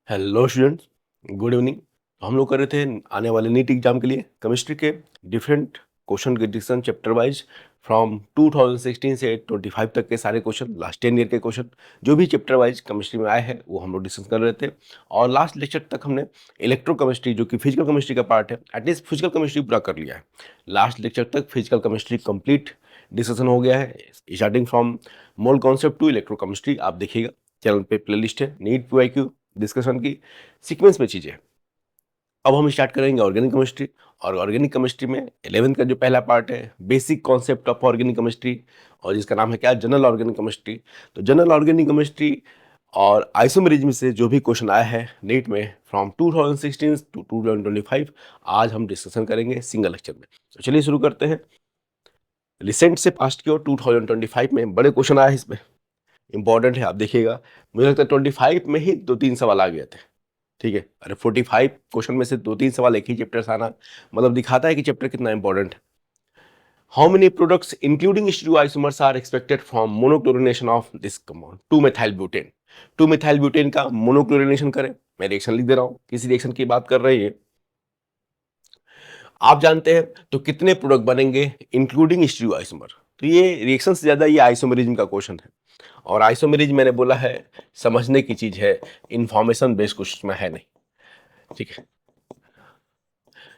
Hello students, good evening. हम लोग कर रहे थे आने वाले नीट एग्जाम के लिए केमिस्ट्री के डिफरेंट क्वेश्चन के डिस्कशन चैप्टर वाइज फ्रॉम 2016 से 25 तक के सारे क्वेश्चन, लास्ट 10 ईयर के क्वेश्चन जो भी चैप्टर वाइज केमिस्ट्री में आए हैं वो हम लोग डिस्कस कर रहे थे। और लास्ट लेक्चर तक हमने इलेक्ट्रोकेमिस्ट्री जो कि फिजिकल केमिस्ट्री का पार्ट है, एटलीस्ट फिजिकल केमिस्ट्री पूरा कर लिया है। लास्ट लेक्चर तक फिजिकल केमिस्ट्री कंप्लीट डिस्कशन हो गया है, starting from mole concept to electrochemistry. आप देखिएगा, चैनल पे प्लेलिस्ट है नीट PYQ डिस्कशन की सीक्वेंस में चीजें। अब हम स्टार्ट करेंगे ऑर्गेनिक केमिस्ट्री। और ऑर्गेनिक केमिस्ट्री में 11th का जो पहला पार्ट है basic concept of organic chemistry, और जिसका नाम है क्या, जनरल ऑर्गेनिक केमिस्ट्री। तो जनरल ऑर्गेनिक केमिस्ट्री और आइसोमेरिज्म से जो भी क्वेश्चन आया है नीट में फ्रॉम 2016 टू 2025, आज हम डिस्कशन करेंगे सिंगल लेक्चर में। तो चलिए शुरू करते हैं। रिसेंट से पास्ट की ओर 2025 में बड़े क्वेश्चन आए हैं, इसमें इंपॉर्टेंट है, आप देखिएगा। मुझे लगता है 25 में ही 2-3 सवाल आ गए थे, ठीक है। अरे 45 क्वेश्चन में से 2-3 सवाल एक ही चैप्टर से आना मतलब दिखाता है कि चैप्टर कितना इंपॉर्टेंट है। How many products including stereoisomers are expected from monochlorination of this compound two methyl butane. Two methyl butane का मोनोक्लोरिनेशन करें, मैं रिएक्शन लिख दे रहा हूं, किसी रिएक्शन की बात कर रही है आप जानते हैं, तो कितने प्रोडक्ट बनेंगे इंक्लूडिंग स्टीरियोआइसोमर। तो ये रिएक्शन से ज्यादा ये आइसोमेरिज्म का क्वेश्चन है। और आइसोमेरिज्म मैंने बोला है समझने की चीज है, इंफॉर्मेशन बेस्ड क्वेश्चन में है नहीं, ठीक है।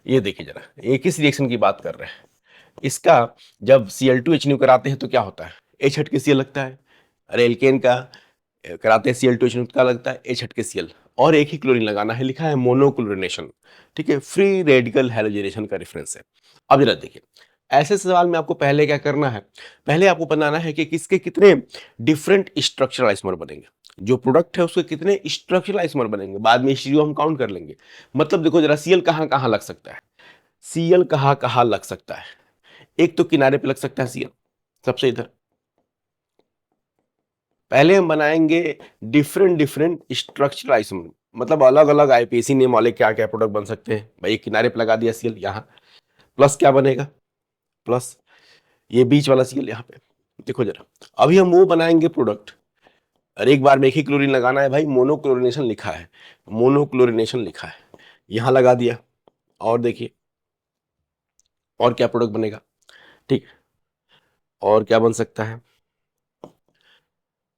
ये देखिए जरा, ये किस रिएक्शन की बात कर रहे हैं। इसका जब Cl2H कराते हैं तो क्या होता है, H हट के Cl लगता है। अरे एल्केन का कराते हैं Cl2H क्या लगता है, H हट के Cl। और एक ही क्लोरीन लगाना है, लिखा है मोनोक्लोरिनेशन, ठीक है। फ्री रेडिकल हैलोजेनेशन का रेफरेंस है। अब जरा देखिए, ऐसे सवाल में आपको पहले क्या करना है, पहले आपको बनाना है कि किसके कितने डिफरेंट स्ट्रक्चरल आइसोमर बनेंगे, जो प्रोडक्ट है उसके कितने स्ट्रक्चरल आइसोमर बनेंगे, बाद में स्टीरियो हम काउंट कर लेंगे। मतलब देखो जरा, Cl कहाँ कहाँ लग सकता है, Cl कहाँ कहाँ लग सकता है। एक तो किनारे पे लग सकता है Cl, सबसे इधर। पहले हम बनाएंगे डिफरेंट डिफरेंट स्ट्रक्चरल आइसोमर, मतलब अलग अलग IPAC नेम वाले क्या क्या प्रोडक्ट बन सकते हैं। भाई एक किनारे पे लगा दिया Cl, यहाँ प्लस क्या बनेगा, प्लस ये बीच वाला Cl यहाँ पे। देखो जरा, अभी हम वो बनाएंगे प्रोडक्ट, और एक बार में एक ही क्लोरीन लगाना है भाई, मोनोक्लोरिनेशन लिखा है, मोनोक्लोरिनेशन लिखा है, यहां लगा दिया। और देखिए और क्या प्रोडक्ट बनेगा, ठीक। और क्या बन सकता है,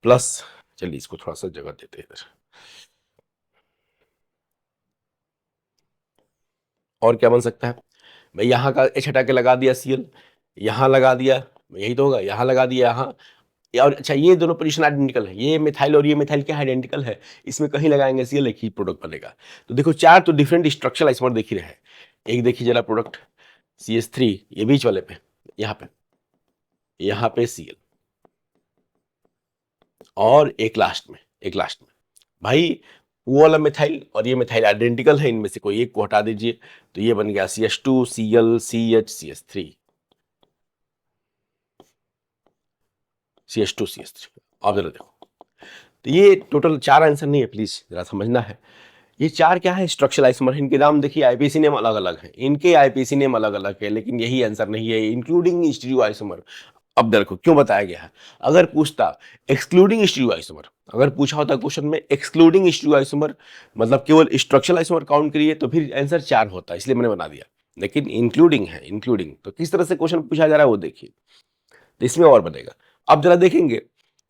प्लस, चलिए इसको थोड़ा सा जगह देते हैं इधर। और क्या बन सकता है भाई, यहाँ का H हटा के लगा दिया Cl, यहाँ लगा दिया, यही तो होगा, यहाँ लगा दिया यहाँ। और अच्छा, ये दोनों पोजीशन आइडेंटिकल है, ये मिथाइल और ये मिथाइल क्या आइडेंटिकल है, इसमें कहीं लगाएंगे Cl, एक ही प्रोडक्ट बनेगा। तो देखो चार तो डिफरेंट स्ट्रक्चरल आइसोमर दिख रहे हैं। एक देखिए जरा प्रोडक्ट CH3, ये बीच वाले पे, यहाँ पे Cl, और एक लास्ट में, भाई वो वाला मिथाइल और ये मिथाइल आइडेंटिकल है, इनमें से कोई एक को हटा दीजिए, तो ये बन गया CH2 Cl CH CH3, CH2 CH3। अब जरा देखो, तो ये टोटल 4 आंसर नहीं है, प्लीज जरा समझना है। ये 4 क्या है, स्ट्रक्चरल आइसोमर। इनके नाम देखिए, IPAC नेम अलग अलग है, इनके IPAC नेम अलग अलग है, लेकिन यही आंसर नहीं है, इंक्लूडिंग स्टीरियो आइसोमर। अब देखो क्यों बताया गया है। अगर पूछता एक्सक्लूडिंग स्टीरियो आइसोमर, अगर पूछा होता क्वेश्चन में एक्सक्लूडिंग स्टीरियो आइसोमर, मतलब केवल स्ट्रक्चरल आइसोमर काउंट करिए, तो फिर आंसर 4 होता, इसलिए मैंने बना दिया। लेकिन इंक्लूडिंग है, इंक्लूडिंग तो किस तरह से क्वेश्चन पूछा जा रहा है वो देखिए, तो इसमें और बनेगा। अब जरा देखेंगे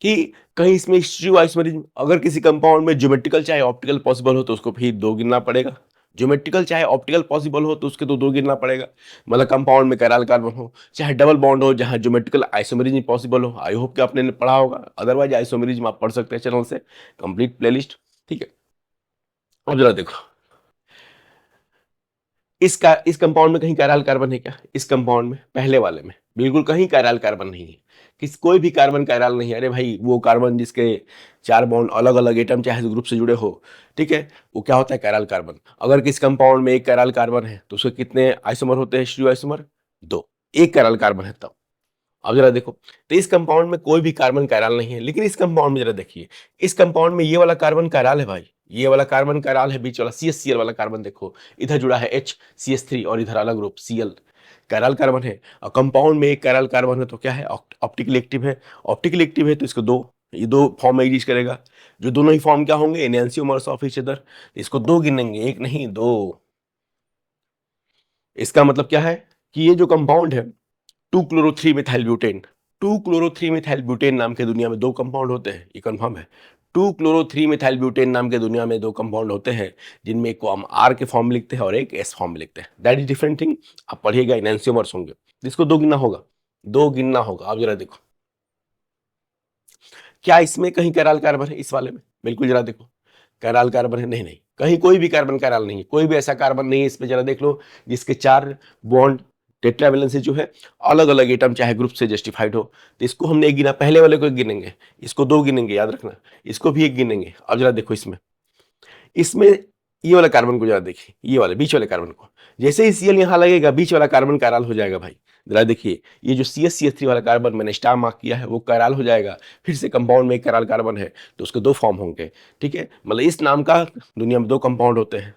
कि कहीं इसमें स्टीरियो आइसोमरिज्म, अगर किसी कंपाउंड में ज्योमेट्रिकल चाहे ऑप्टिकल पॉसिबल हो तो उसको फिर 2 गिनना पड़ेगा, ज्योमेट्रिकल चाहे ऑप्टिकल पॉसिबल हो तो उसके तो 2 गिनना पड़ेगा। मतलब कंपाउंड में कैराल कार्बन हो चाहे डबल बॉन्ड हो, जहां ज्योमेट्रिकल आइसोमरिज्म पॉसिबल हो। आई होप कि आपने पढ़ा होगा, अदरवाइज आइसोमरिज्म आप पढ़ सकते हैं चैनल से, कंप्लीट प्लेलिस्ट, ठीक है। अब जरा देखो, इस कंपाउंड में कहीं कैराल कार्बन है क्या, इस कंपाउंड में पहले वाले में बिल्कुल कहीं कैराल कार्बन नहीं है, कोई भी कार्बन कैराल नहीं है। अरे भाई वो कार्बन जिसके 4 बॉन्ड अलग अलग एटम चाहे ग्रुप से जुड़े हो, ठीक है, वो क्या होता है, कैराल कार्बन। अगर किस कंपाउंड में एक कैराल कार्बन है तो उसके कितने आइसोमर होते हैं, स्टीरियो आइसोमर 2, एक कैराल कार्बन है तब। अब जरा देखो, तो इस कंपाउंड में कोई भी कार्बन कायरल नहीं है, लेकिन इस कंपाउंड में जरा देखिए, इस कंपाउंड में ये वाला कार्बन कायरल है भाई, ये वाला कार्बन कायरल है, बीच वाला CH Cl वाला कार्बन देखो, इधर जुड़ा है HCH3 और इधर अलग ग्रुप Cl, कायरल कार्बन है। और कंपाउंड में एक कायरल कार्बन है तो क्या है, ऑप्टिकली एक्टिव है, ऑप्टिकली एक्टिव है तो इसको 2 ये दो फॉर्म में एग्जिस्ट करेगा, जो दोनों ही फॉर्म क्या होंगे, एनहांसियोमर्स ऑफ ईच अदर। इसको दो गिनेंगे, एक नहीं दो। इसका मतलब क्या है कि ये जो कंपाउंड है 2-chloro-3 methyl butane, 2-chloro-3 methyl butane नाम के दुनिया में दो कंपाउंड होते हैं, ये कंफर्म है। 2-chloro-3 मिथाइल ब्यूटेन नाम के दुनिया में दो कंपाउंड होते हैं, जिनमें एक को हम आर के फॉर्म में लिखते हैं और एक एस फॉर्म में लिखते हैं। That is different thing. आप पढ़िएगा, एनहांसियोमर्स होंगे, जिसको दो गिनना होगा, दो गिनना होगा। आप जरा देखो, क्या इसमें कहीं कैराल कार्बन है इस वाले में? बिल्कुल, जरा देखो, कैराल कार्बन है? नहीं नहीं, कहीं कोई भी कार्बन कैराल नहीं है, कोई भी ऐसा कार्बन नहीं है इस पे। जरा देख लो, जिसके 4 बॉन्ड टेट्रावैलेंसी जो है अलग अलग एटम चाहे ग्रुप से जस्टिफाइड हो। तो इसको हमने एक गिना, पहले वाले को एक गिनेंगे, इसको दो गिनेंगे, याद रखना, इसको भी एक गिनेंगे। अब जरा देखो इसमें, इसमें ये वाला कार्बन को जरा देखिए, ये वाले बीच वाले कार्बन को, जैसे ही सीएल यहां लगेगा बीच वाला कार्बन कैराल हो जाएगा भाई। जरा देखिए, ये जो CH3 वाला कार्बन मैंने स्टार मार्क किया है वो कैराल हो जाएगा। फिर से कंपाउंड में एक कैराल कार्बन है तो उसके दो फॉर्म होंगे, ठीक है। मतलब इस नाम का दुनिया में दो कंपाउंड होते हैं,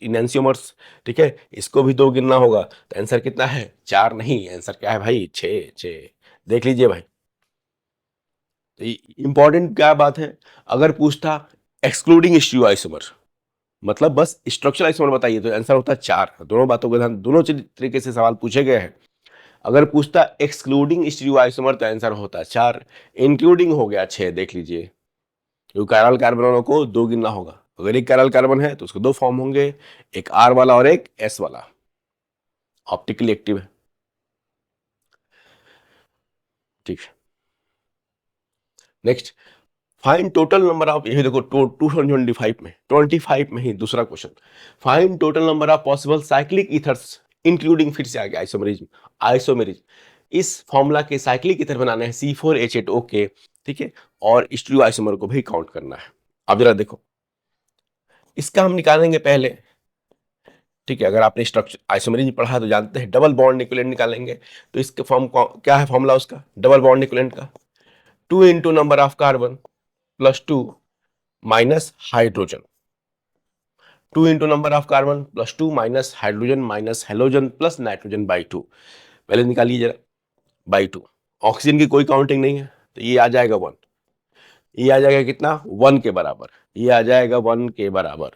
इनैंसियोमर्स, ठीक है। इसको भी दो गिनना होगा, तो आंसर कितना है? 4 नहीं, आंसर क्या है भाई? 6। देख लीजिए भाई, तो इंपॉर्टेंट क्या बात है, अगर पूछता एक्सक्लूडिंग स्टीरियोआइसोमर, मतलब बस स्ट्रक्चरल आइसोमर बताइए, तो आंसर होता है 4। दोनों बातों का ध्यान, दोनों तरीके से सवाल पूछे गए हैं। अगर पूछता एक्सक्लूडिंग स्टीरियोआइसोमर तो आंसर होता है 4, इंक्लूडिंग हो गया 6। देख लीजिए, क्योंकि कैरल कार्बनों को दो गिनना होगा। अगर एक कैरल कार्बन है तो उसके दो फॉर्म होंगे, एक आर वाला और एक एस वाला, ऑप्टिकली एक्टिव है, ठीक है। Next, find total number of, ये देखो 2025 में ही दूसरा question, find total number of possible cyclic ethers including, फिर से आ गया आइसोमेरिज्म। आइसोमेरिज्म, इस फॉर्मूला के साइक्लिक ईथर बनाने हैं C4H8O के, ठीक है, और स्टीरियो आइसोमर को भी काउंट करना है। अब जरा देखो, इसका हम निकालेंगे पहले, ठीक है। अगर आपने स्ट्रक्चर आइसोमेरिज्म पढ़ा तो जानते हैं, डबल बॉन्ड इक्विवेलेंट निकालेंगे। तो इसके फॉर्म क्या है, फॉर्मूला उसका डबल बॉन्ड इक्विवेलेंट का, 2 into number of carbon plus 2 minus hydrogen, 2 into number of carbon plus 2 minus hydrogen minus halogen plus nitrogen by 2। पहले निकालिए जरा, बाई 2। ऑक्सीजन की कोई काउंटिंग नहीं है तो ये आ जाएगा 1, ये आ जाएगा कितना, 1 के बराबर, ये आ जाएगा 1 के बराबर।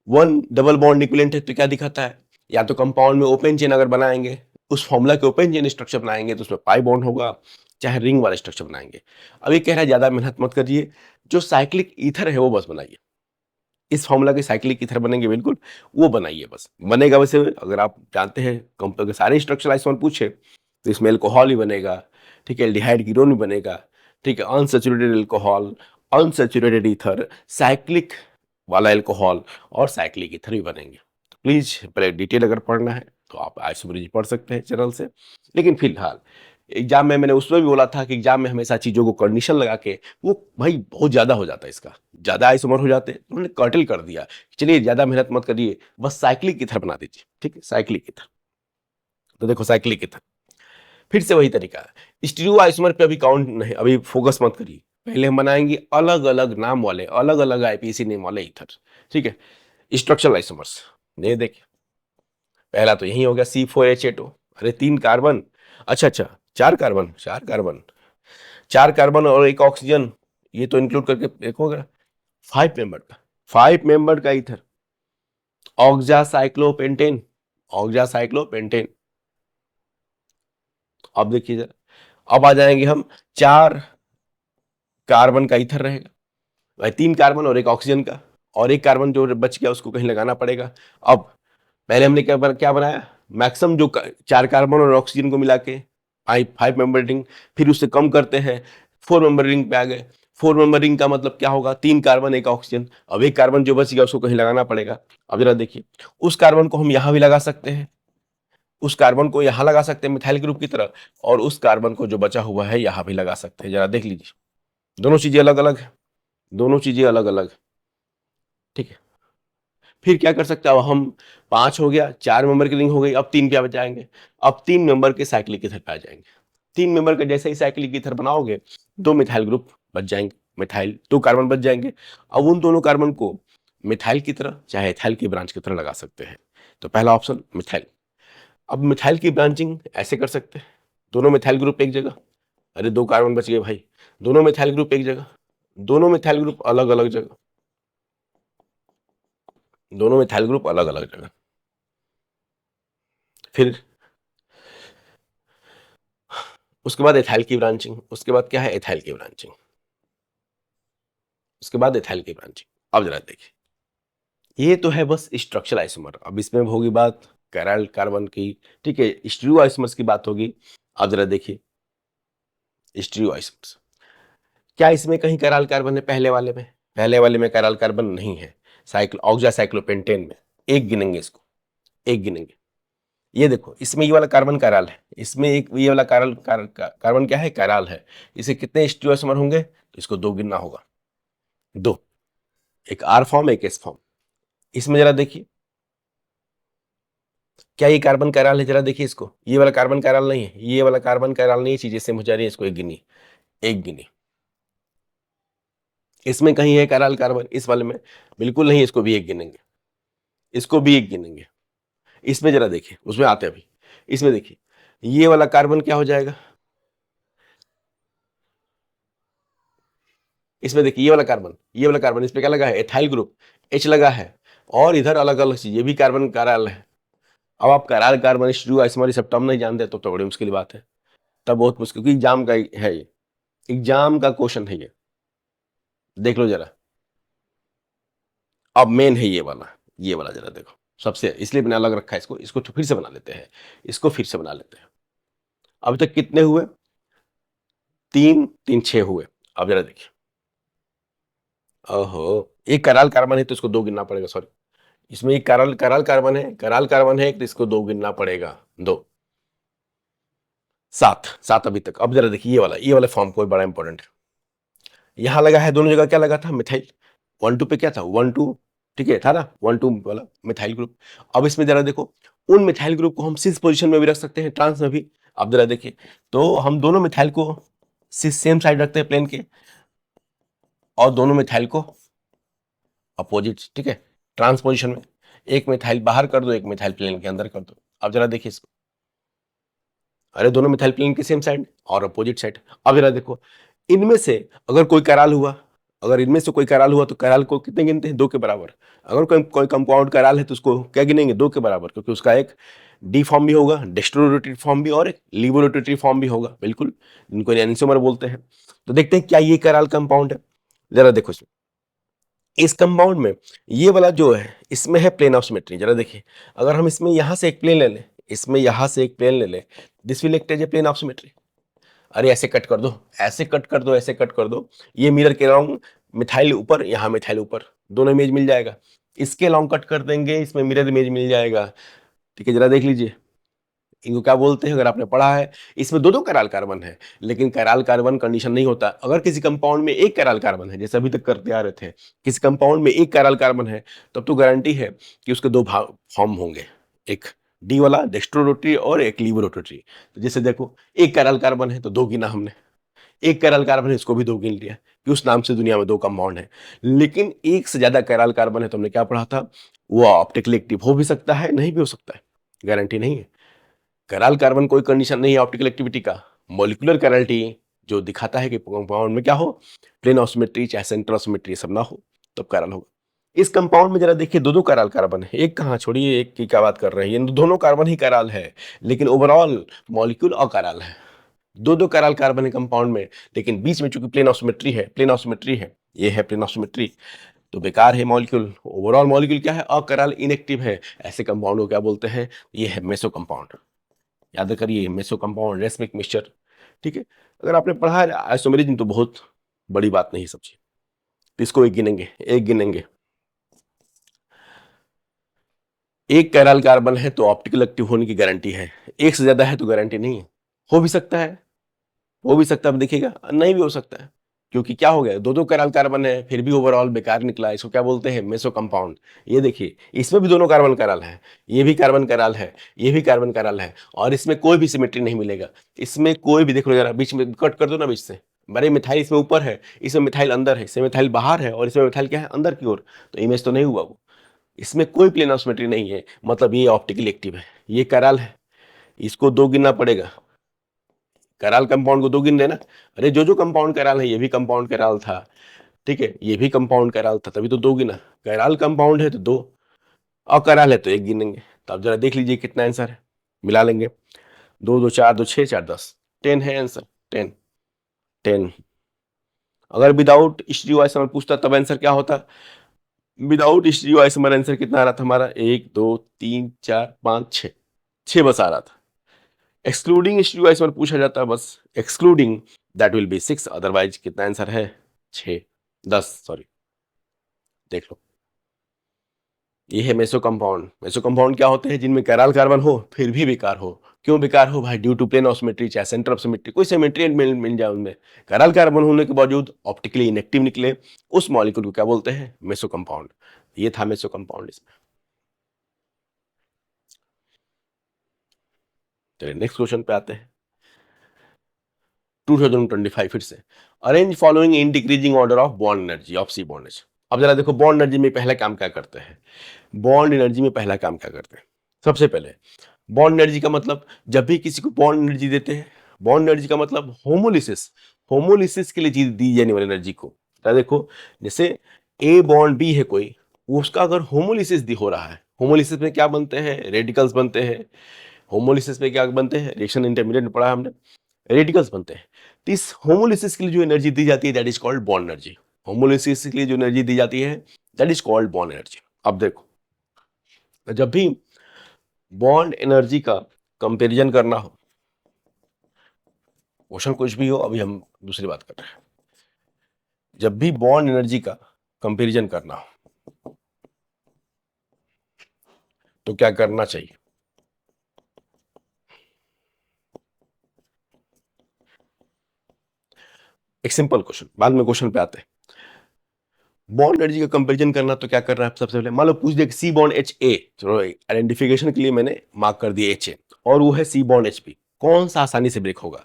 1 डबल बॉन्ड इक्विवेलेंट है तो क्या दिखाता है, या तो कंपाउंड में ओपन चेन अगर बनाएंगे, उस फॉर्मूला के ओपन चेन स्ट्रक्चर बनाएंगे तो उसमें पाई बॉन्ड होगा, चाहे रिंग वाला स्ट्रक्चर बनाएंगे। अब ये कह रहा है ज्यादा मेहनत मत करिए, जो साइक्लिक ईथर है वो बस बनाइए। इस फॉर्मूला के साइक्लिक ईथर बनेंगे, बिल्कुल वो बनाइए, बस बनेगा। वैसे अगर आप जानते हैं कंपाउंड के सारे स्ट्रक्चर आइसोमर पूछे तो इसमें एल्कोहल ही बनेगा, ठीक है, एल्डिहाइड कीटोन भी बनेगा, ठीक है, unsaturated alcohol, unsaturated ether, cyclic वाला एल्कोहल और साइक्लिक ईथर भी बनेंगे। तो प्लीज पहले डिटेल अगर पढ़ना है तो आप आइसोमेरिज्म पढ़ सकते हैं चैनल से। लेकिन फिलहाल एग्जाम में मैंने उसमें भी बोला था कि एग्जाम में हमेशा चीजों को कंडीशन लगा के, वो भाई बहुत ज्यादा हो जाता है, इसका ज्यादा आइसोमर हो जाते हैं, उन्होंने कर्टल कर दिया। चलिए ज्यादा मेहनत मत करिए, बस साइक्लिक ईथर बना दीजिए, ठीक है, साइक्लिक ईथर। तो देखो साइक्लिक ईथर, फिर से वही तरीका है, स्टीरियो आइसोमर पे अभी काउंट नहीं, अभी फोकस मत करिए। पहले हम बनाएंगे अलग अलग नाम वाले, अलग अलग आईपीसी नेम वाले ईथर, ठीक है, स्ट्रक्चरल आइसोमर्स। ये देखिए, पहला तो यही हो गया C4H8O, अरे 3 कार्बन, अच्छा अच्छा 4 कार्बन, 4 कार्बन, 4 कार्बन और एक ऑक्सीजन, ये तो इंक्लूड करके एक होगा 5 मेंबर का, 5 मेंबर का ईथर, ऑक्सासाइक्लोपेंटेन, ऑक्सासाइक्लोपेंटेन। अब देखिए जरा, अब आ जाएंगे हम, 4 कार्बन का ईथर रहेगा भाई, 3 कार्बन और एक ऑक्सीजन का, और एक कार्बन जो बच गया उसको कहीं लगाना पड़ेगा। अब पहले हमने क्या बनाया, मैक्सिमम जो 4 कार्बन और ऑक्सीजन को मिला के 5 मेंबर रिंग, फिर उससे कम करते हैं 4 मेंबर रिंग पे आ गए। 4 मेंबर रिंग का मतलब क्या होगा, 3 कार्बन एक ऑक्सीजन, अब एक कार्बन जो बच गया उसको कहीं लगाना पड़ेगा। अब जरा देखिए, उस कार्बन को हम यहां भी लगा सकते हैं, उस कार्बन को यहां लगा सकते हैं मिथाइल ग्रुप की तरह, और उस कार्बन को जो बचा हुआ है यहां भी लगा सकते हैं। जरा देख लीजिए, दोनों चीजें अलग अलग है, दोनों चीजें अलग अलग, ठीक है। फिर क्या कर सकते हैं, अब हम 5 हो गया, 4 मेंबर की रिंग हो गई, अब 3 क्या बचाएंगे, अब 3 मेंबर के साइक्लिक ईथर पे आ जाएंगे। 3 मेंबर का जैसे ही साइक्लिक ईथर बनाओगे 2 मिथाइल ग्रुप बच जाएंगे, मिथाइल 2 कार्बन बच जाएंगे। अब उन दोनों कार्बन को मिथाइल की तरह चाहे इथाइल की ब्रांच की तरह लगा सकते हैं। तो पहला ऑप्शन मिथाइल। अब मिथाइल की ब्रांचिंग ऐसे कर सकते हैं, दोनों मिथाइल ग्रुप एक जगह, अरे 2 कार्बन बच गए भाई, दोनों मिथाइल ग्रुप एक जगह, दोनों मिथाइल ग्रुप अलग अलग जगह, दोनों मिथाइल ग्रुप अलग अलग जगह। फिर उसके बाद एथाइल की ब्रांचिंग, उसके बाद क्या है, एथाइल की ब्रांचिंग, उसके बाद एथाइल की ब्रांचिंग। अब जरा देखिए, ये तो है बस स्ट्रक्चरल आइसोमर। अब इसमें होगी बात कैराइल कार्बन की, ठीक है, स्टीरियो आइसोमर्स की बात होगी। अब जरा देखिए स्टीरियो आइसोमर्स, क्या इसमें कहीं कैराइल कार्बन है पहले वाले में? पहले वाले में कैराइल कार्बन नहीं है। साइक्लो ऑक्सा साइक्लोपेंटेन में एक गिनेंगे इसको, एक गिनेंगे। ये देखो इसमें ये वाला कार्बन कैराल है, इसमें एक ये वाला कार्बन क्या है, कैराल है। इसे कितने स्टीरियोसोमर होंगे? तो इसको दो गिनना होगा, दो, एक आर फॉर्म एक एस फॉर्म। इसमें जरा देखिए क्या ये कार्बन कैराल है, जरा देखिए इसको, ये वाला कार्बन कैराल नहीं है, ये वाला कार्बन कैराल नहीं है, चीजें सेम हो जा रही है। इसको एक गिनी, एक गिनी। इसमें कहीं है कैराल कार्बन, इस वाले में बिल्कुल नहीं, इसको भी एक गिनेंगे, इसको भी एक गिनेंगे। इसमें जरा देखिए, उसमें आते हैं अभी। इसमें देखिए ये वाला कार्बन क्या हो जाएगा, इसमें देखिए ये वाला कार्बन, ये वाला कार्बन, इस पे क्या लगा है, एथाइल ग्रुप, एच लगा है। और इधर अलग अलग चीज, ये भी कार्बन कैराल है। अब आप कैराल कार्बन स्टीरियो आइसोमर सब टर्म नहीं जानते तो बड़ी मुश्किल बात है, तब बहुत मुश्किल, क्योंकि एग्जाम का है ये, एग्जाम का क्वेश्चन है ये, देख लो जरा। अब मेन है ये वाला, ये वाला जरा देखो सबसे, इसलिए मैंने अलग रखा है इसको, इसको फिर से बना लेते हैं, इसको फिर से बना लेते हैं। अभी तक कितने हुए, तीन तीन छह हुए। अब जरा देखिए, ओहो, एक कराल कार्बन है तो इसको दो गिनना पड़ेगा, सॉरी, इसमें एक कराल कराल कार्बन है, कराल कार्बन है तो इसको दो गिनना पड़ेगा, दो, सात, सात अभी तक। अब जरा देखिए ये वाला फॉर्म कोई बड़ा इंपॉर्टेंट है, यहां लगा है दोनों जगह, क्या लगा था, मिथाइल, वन टू पे क्या था, वन टू, ठीक है था ना, वन टू वाला मिथाइल ग्रुप। अब इसमें जरा देखो, उन मिथाइल ग्रुप को हम सिस पोजीशन में भी रख सकते हैं, ट्रांस में भी। अब जरा देखिए, तो हम दोनों मिथाइल को सिस सेम साइड रखते हैं प्लेन के, और दोनों मिथाइल को अपोजिट, ठीक है, ट्रांस पोजीशन में। एक मिथाइल बाहर कर दो, एक मिथाइल प्लेन के अंदर कर दो। अब जरा देखिए इसको, अरे दोनों मिथाइल प्लेन की सेम साइड और अपोजिट साइड। अब जरा देखो, इनमें से अगर कोई कराल हुआ, अगर इनमें से कोई कराल हुआ तो कराल को कितने गिनते हैं, दो के बराबर। अगर कोई कोई कंपाउंड कराल है तो उसको क्या गिनेंगे, दो के बराबर, क्योंकि उसका एक डी फॉर्म भी होगा, डेक्स्ट्रोरोटेटरी फॉर्म भी, और एक लीवोरोटेटरी फॉर्म भी होगा, बिल्कुल, इनको एनिसोमर बोलते हैं। तो देखते हैं क्या ये कराल कंपाउंड है, जरा देखो इसमें, इस कंपाउंड में ये वाला जो है इसमें है प्लेन ऑफ सिमेट्री। जरा देखिए, अगर हम इसमें यहां से एक प्लेन ले लें, इसमें यहां से एक प्लेन ले लें, this will act as a plane of symmetry. अरे ऐसे कट कर दो, ऐसे कट कर दो, ऐसे कट कर दो, ये मिरर के अलाउंग मिथाइल ऊपर, यहाँ मिथाइल ऊपर, दोनों इमेज मिल जाएगा। इसके अलाउंग कट कर देंगे, इसमें मिरर इमेज मिल जाएगा, ठीक है। जरा देख लीजिए, इनको क्या बोलते हैं, अगर आपने पढ़ा है, इसमें दो दो कैराल कार्बन है, लेकिन कैराल कार्बन कंडीशन नहीं होता। अगर किसी कंपाउंड में एक कैराल कार्बन है, जैसे अभी तक करते आ रहे थे, किसी कंपाउंड में एक कैराल कार्बन है, तब तो गारंटी है कि उसके दो भाग फॉर्म होंगे, एक डी वाला डेक्स्ट्रो रोटरी और एक लीवो रोटरी। तो जैसे देखो, एक कैराल कार्बन है तो दो गिना हमने, एक कैराल कार्बन है इसको भी दो गिन लिया, कि उस नाम से दुनिया में दो कंपाउंड है। लेकिन एक से ज्यादा कैराल कार्बन है तो हमने क्या पढ़ा था, वो ऑप्टिकली एक्टिव हो भी सकता है, नहीं भी हो सकता है, गारंटी नहीं है। कैराल कार्बन कोई कंडीशन नहीं है ऑप्टिकल एक्टिविटी का, मॉलिक्यूलर कैरालिटी जो दिखाता है कि कंपाउंड में क्या हो, प्लेन ऑफ सिमेट्री चाहे सेंटर ऑफ सिमेट्री सब ना हो, तब कैराल होगा। इस कंपाउंड में जरा देखिए, दो दो कैराल कार्बन है, एक कहाँ, छोड़िए एक की क्या बात कर रहे हैं, ये दोनों कार्बन ही कैराल है, लेकिन ओवरऑल मॉलिक्यूल अकैराल है। दो दो कैराल कार्बन है कंपाउंड में, लेकिन बीच में चूंकि प्लेन ऑफ सिमेट्री है, प्लेन ऑफ सिमेट्री है, ये है प्लेन ऑफ सिमेट्री, तो बेकार है मॉलिक्यूल। ओवरऑल मॉलिक्यूल क्या है, अकैराल, इनएक्टिव है। ऐसे कंपाउंड को क्या बोलते हैं, ये है मेसो कंपाउंड। याद करिए, मेसो कंपाउंड, रेसमिक मिक्सचर, ठीक है। अगर आपने पढ़ा है आइसोमेरिज्म तो बहुत बड़ी बात नहीं सब चीज, तो इसको एक गिनेंगे, एक गिनेंगे। एक कैराल कार्बन है तो ऑप्टिकल एक्टिव होने की गारंटी है, एक से ज्यादा है तो गारंटी नहीं है। हो भी सकता है, हो भी सकता है, अब देखिएगा नहीं भी हो सकता है, क्योंकि क्या हो गया, दो दो कैराल कार्बन है फिर भी ओवरऑल बेकार निकला, इसको क्या बोलते हैं, मेसो कंपाउंड। ये देखिए, इसमें भी दोनों कार्बन कैराल है, ये भी कार्बन कैराल है, ये भी कार्बन कैराल है, और इसमें कोई भी सिमेट्री नहीं मिलेगा। इसमें कोई भी, देख लो जरा, बीच में कट कर दो ना बीच से, बड़े मिथाइल इसमें ऊपर है, इसमें मिथाइल अंदर है, इसमें मिथाइल बाहर है, और इसमें मिथाइल क्या है, अंदर की ओर, तो इमेज तो नहीं हुआ वो। इसमें कोई प्लेन ऑफ सिमेट्री नहीं है, मतलब ये ऑप्टिकली एक्टिव है, ये कैराल है, इसको दो गिनना पड़ेगा, कैराल कंपाउंड को 2 गिन देना। अरे जो जो कंपाउंड कैराल है ये भी कंपाउंड कैराल था, ठीक है, ये भी कंपाउंड कैराल था, तभी तो 2 गिना। कैराल कंपाउंड है तो 2 और कैराल है तो 1 गिनेंगे। तो आप जरा देख लीजिए कितना आंसर है, मिला लेंगे। 2 2 4 2 6 4 10 10 है आंसर, 10 10। अगर विदाउट स्टीरियो आइसोमर पूछता तब आंसर क्या होता? विदाउट स्टीरियो आइसोमर आंसर कितना आ रहा था हमारा? 1 2 3 4 5 6, 6 बस आ रहा था। एक्सक्लूडिंग स्टीरियो आइसोमर पूछा जाता है, बस excluding that will be 6, otherwise कितना आंसर है? 6 10 सॉरी, देख लो। ये है मेसो कंपाउंड। मेसो कंपाउंड क्या होते हैं? जिनमें कैराल कार्बन हो फिर भी बेकार हो। क्यों बेकार हो भाई? Due to plane of symmetry, चाहे सेंटर ऑफ सिमेट्री, कोई सिमेट्री मिल जाए उनमें, कैराल कार्बन होने के बावजूद ऑप्टिकली इनएक्टिव निकले, उस मॉलिक्यूल को क्या बोलते हैं? Meso compound. ये था मेसो कंपाउंड इसमें। चलिए नेक्स्ट क्वेश्चन पे आते हैं। 2025 फिर से। Arrange following in decreasing order of bond energy of C bond H. अब जरा देखो बॉन्ड एनर्जी में पहला काम क्या करते हैं? बॉन्ड एनर्जी में पहला काम क्या करते हैं? सबसे पहले बॉन्ड एनर्जी का मतलब, जब भी किसी को बॉन्ड एनर्जी देते हैं, बॉन्ड एनर्जी का मतलब होमोलिसिस, होमोलिसिस के लिए दी जाने वाली एनर्जी को। तो देखो जैसे ए बॉन्ड बी है कोई, उसका अगर होमोलिसिस हो रहा है, होमोलिसिस में क्या बनते हैं? रेडिकल्स बनते हैं। होमोलिसिस में क्या बनते हैं? रिएक्शन इंटरमीडिएट में पढ़ा हमने, रेडिकल्स बनते हैं। तो इस होमोलिसिस के लिए जो एनर्जी दी जाती है that is called bond energy. Homolysis के लिए जो एनर्जी दी जाती है that is called bond energy. अब देखो जब भी बॉन्ड एनर्जी का कंपैरिजन करना हो, क्वेश्चन कुछ भी हो, अभी हम दूसरी बात कर रहे हैं, जब भी बॉन्ड एनर्जी का कंपैरिजन करना हो तो क्या करना चाहिए? एक सिंपल क्वेश्चन, बाद में क्वेश्चन पे आते हैं। बॉन्ड एनर्जी का कंपैरिजन करना तो क्या करना है? सबसे पहले मान लो पूछ दे कि सी बॉन्ड एच ए, चलो आइडेंटिफिकेशन के लिए मैंने मार्क कर दिया एच ए, और वो है सी बॉन्ड एच बी, कौन सा आसानी से ब्रेक होगा?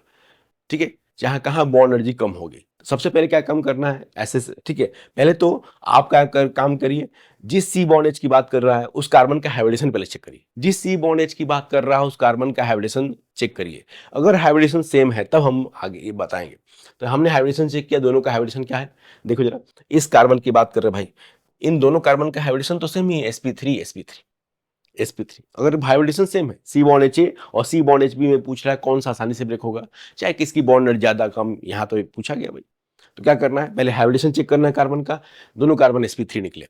ठीक है, जहां कहां बॉन्ड एनर्जी कम होगी। सबसे पहले क्या कम करना है? ऐसे ठीक है, पहले तो आप क्या काम करिए, जिस सी बॉन्ड एच की बात कर रहा है उस कार्बन का हाइब्रिडेशन पहले चेक करिए। जिस सी बॉन्ड एच की बात कर रहा है उस कार्बन का हाइब्रिडेशन चेक करिए। अगर हाइब्रिडेशन सेम है तब हम आगे ये बताएंगे। तो हमने हाइब्रिडेशन चेक किया, दोनों का हाइब्रिडेशन क्या है देखो जरा। इस कार्बन की बात कर रहे भाई, इन दोनों कार्बन का हाइब्रिडेशन तो सेम ही है, sp3 अगर हाइब्रिडेशन सेम है, सी बॉन्ड एच ए और सी बॉन्ड एच बी में पूछ रहा है कौन सा आसानी से ब्रेक होगा, चाहे किसकी बॉन्ड एनर्जी ज्यादा कम, यहाँ तो पूछा गया भाई। तो क्या करना है? पहले हाइब्रिडेशन चेक करना है कार्बन का, दोनों कार्बन sp3 निकले।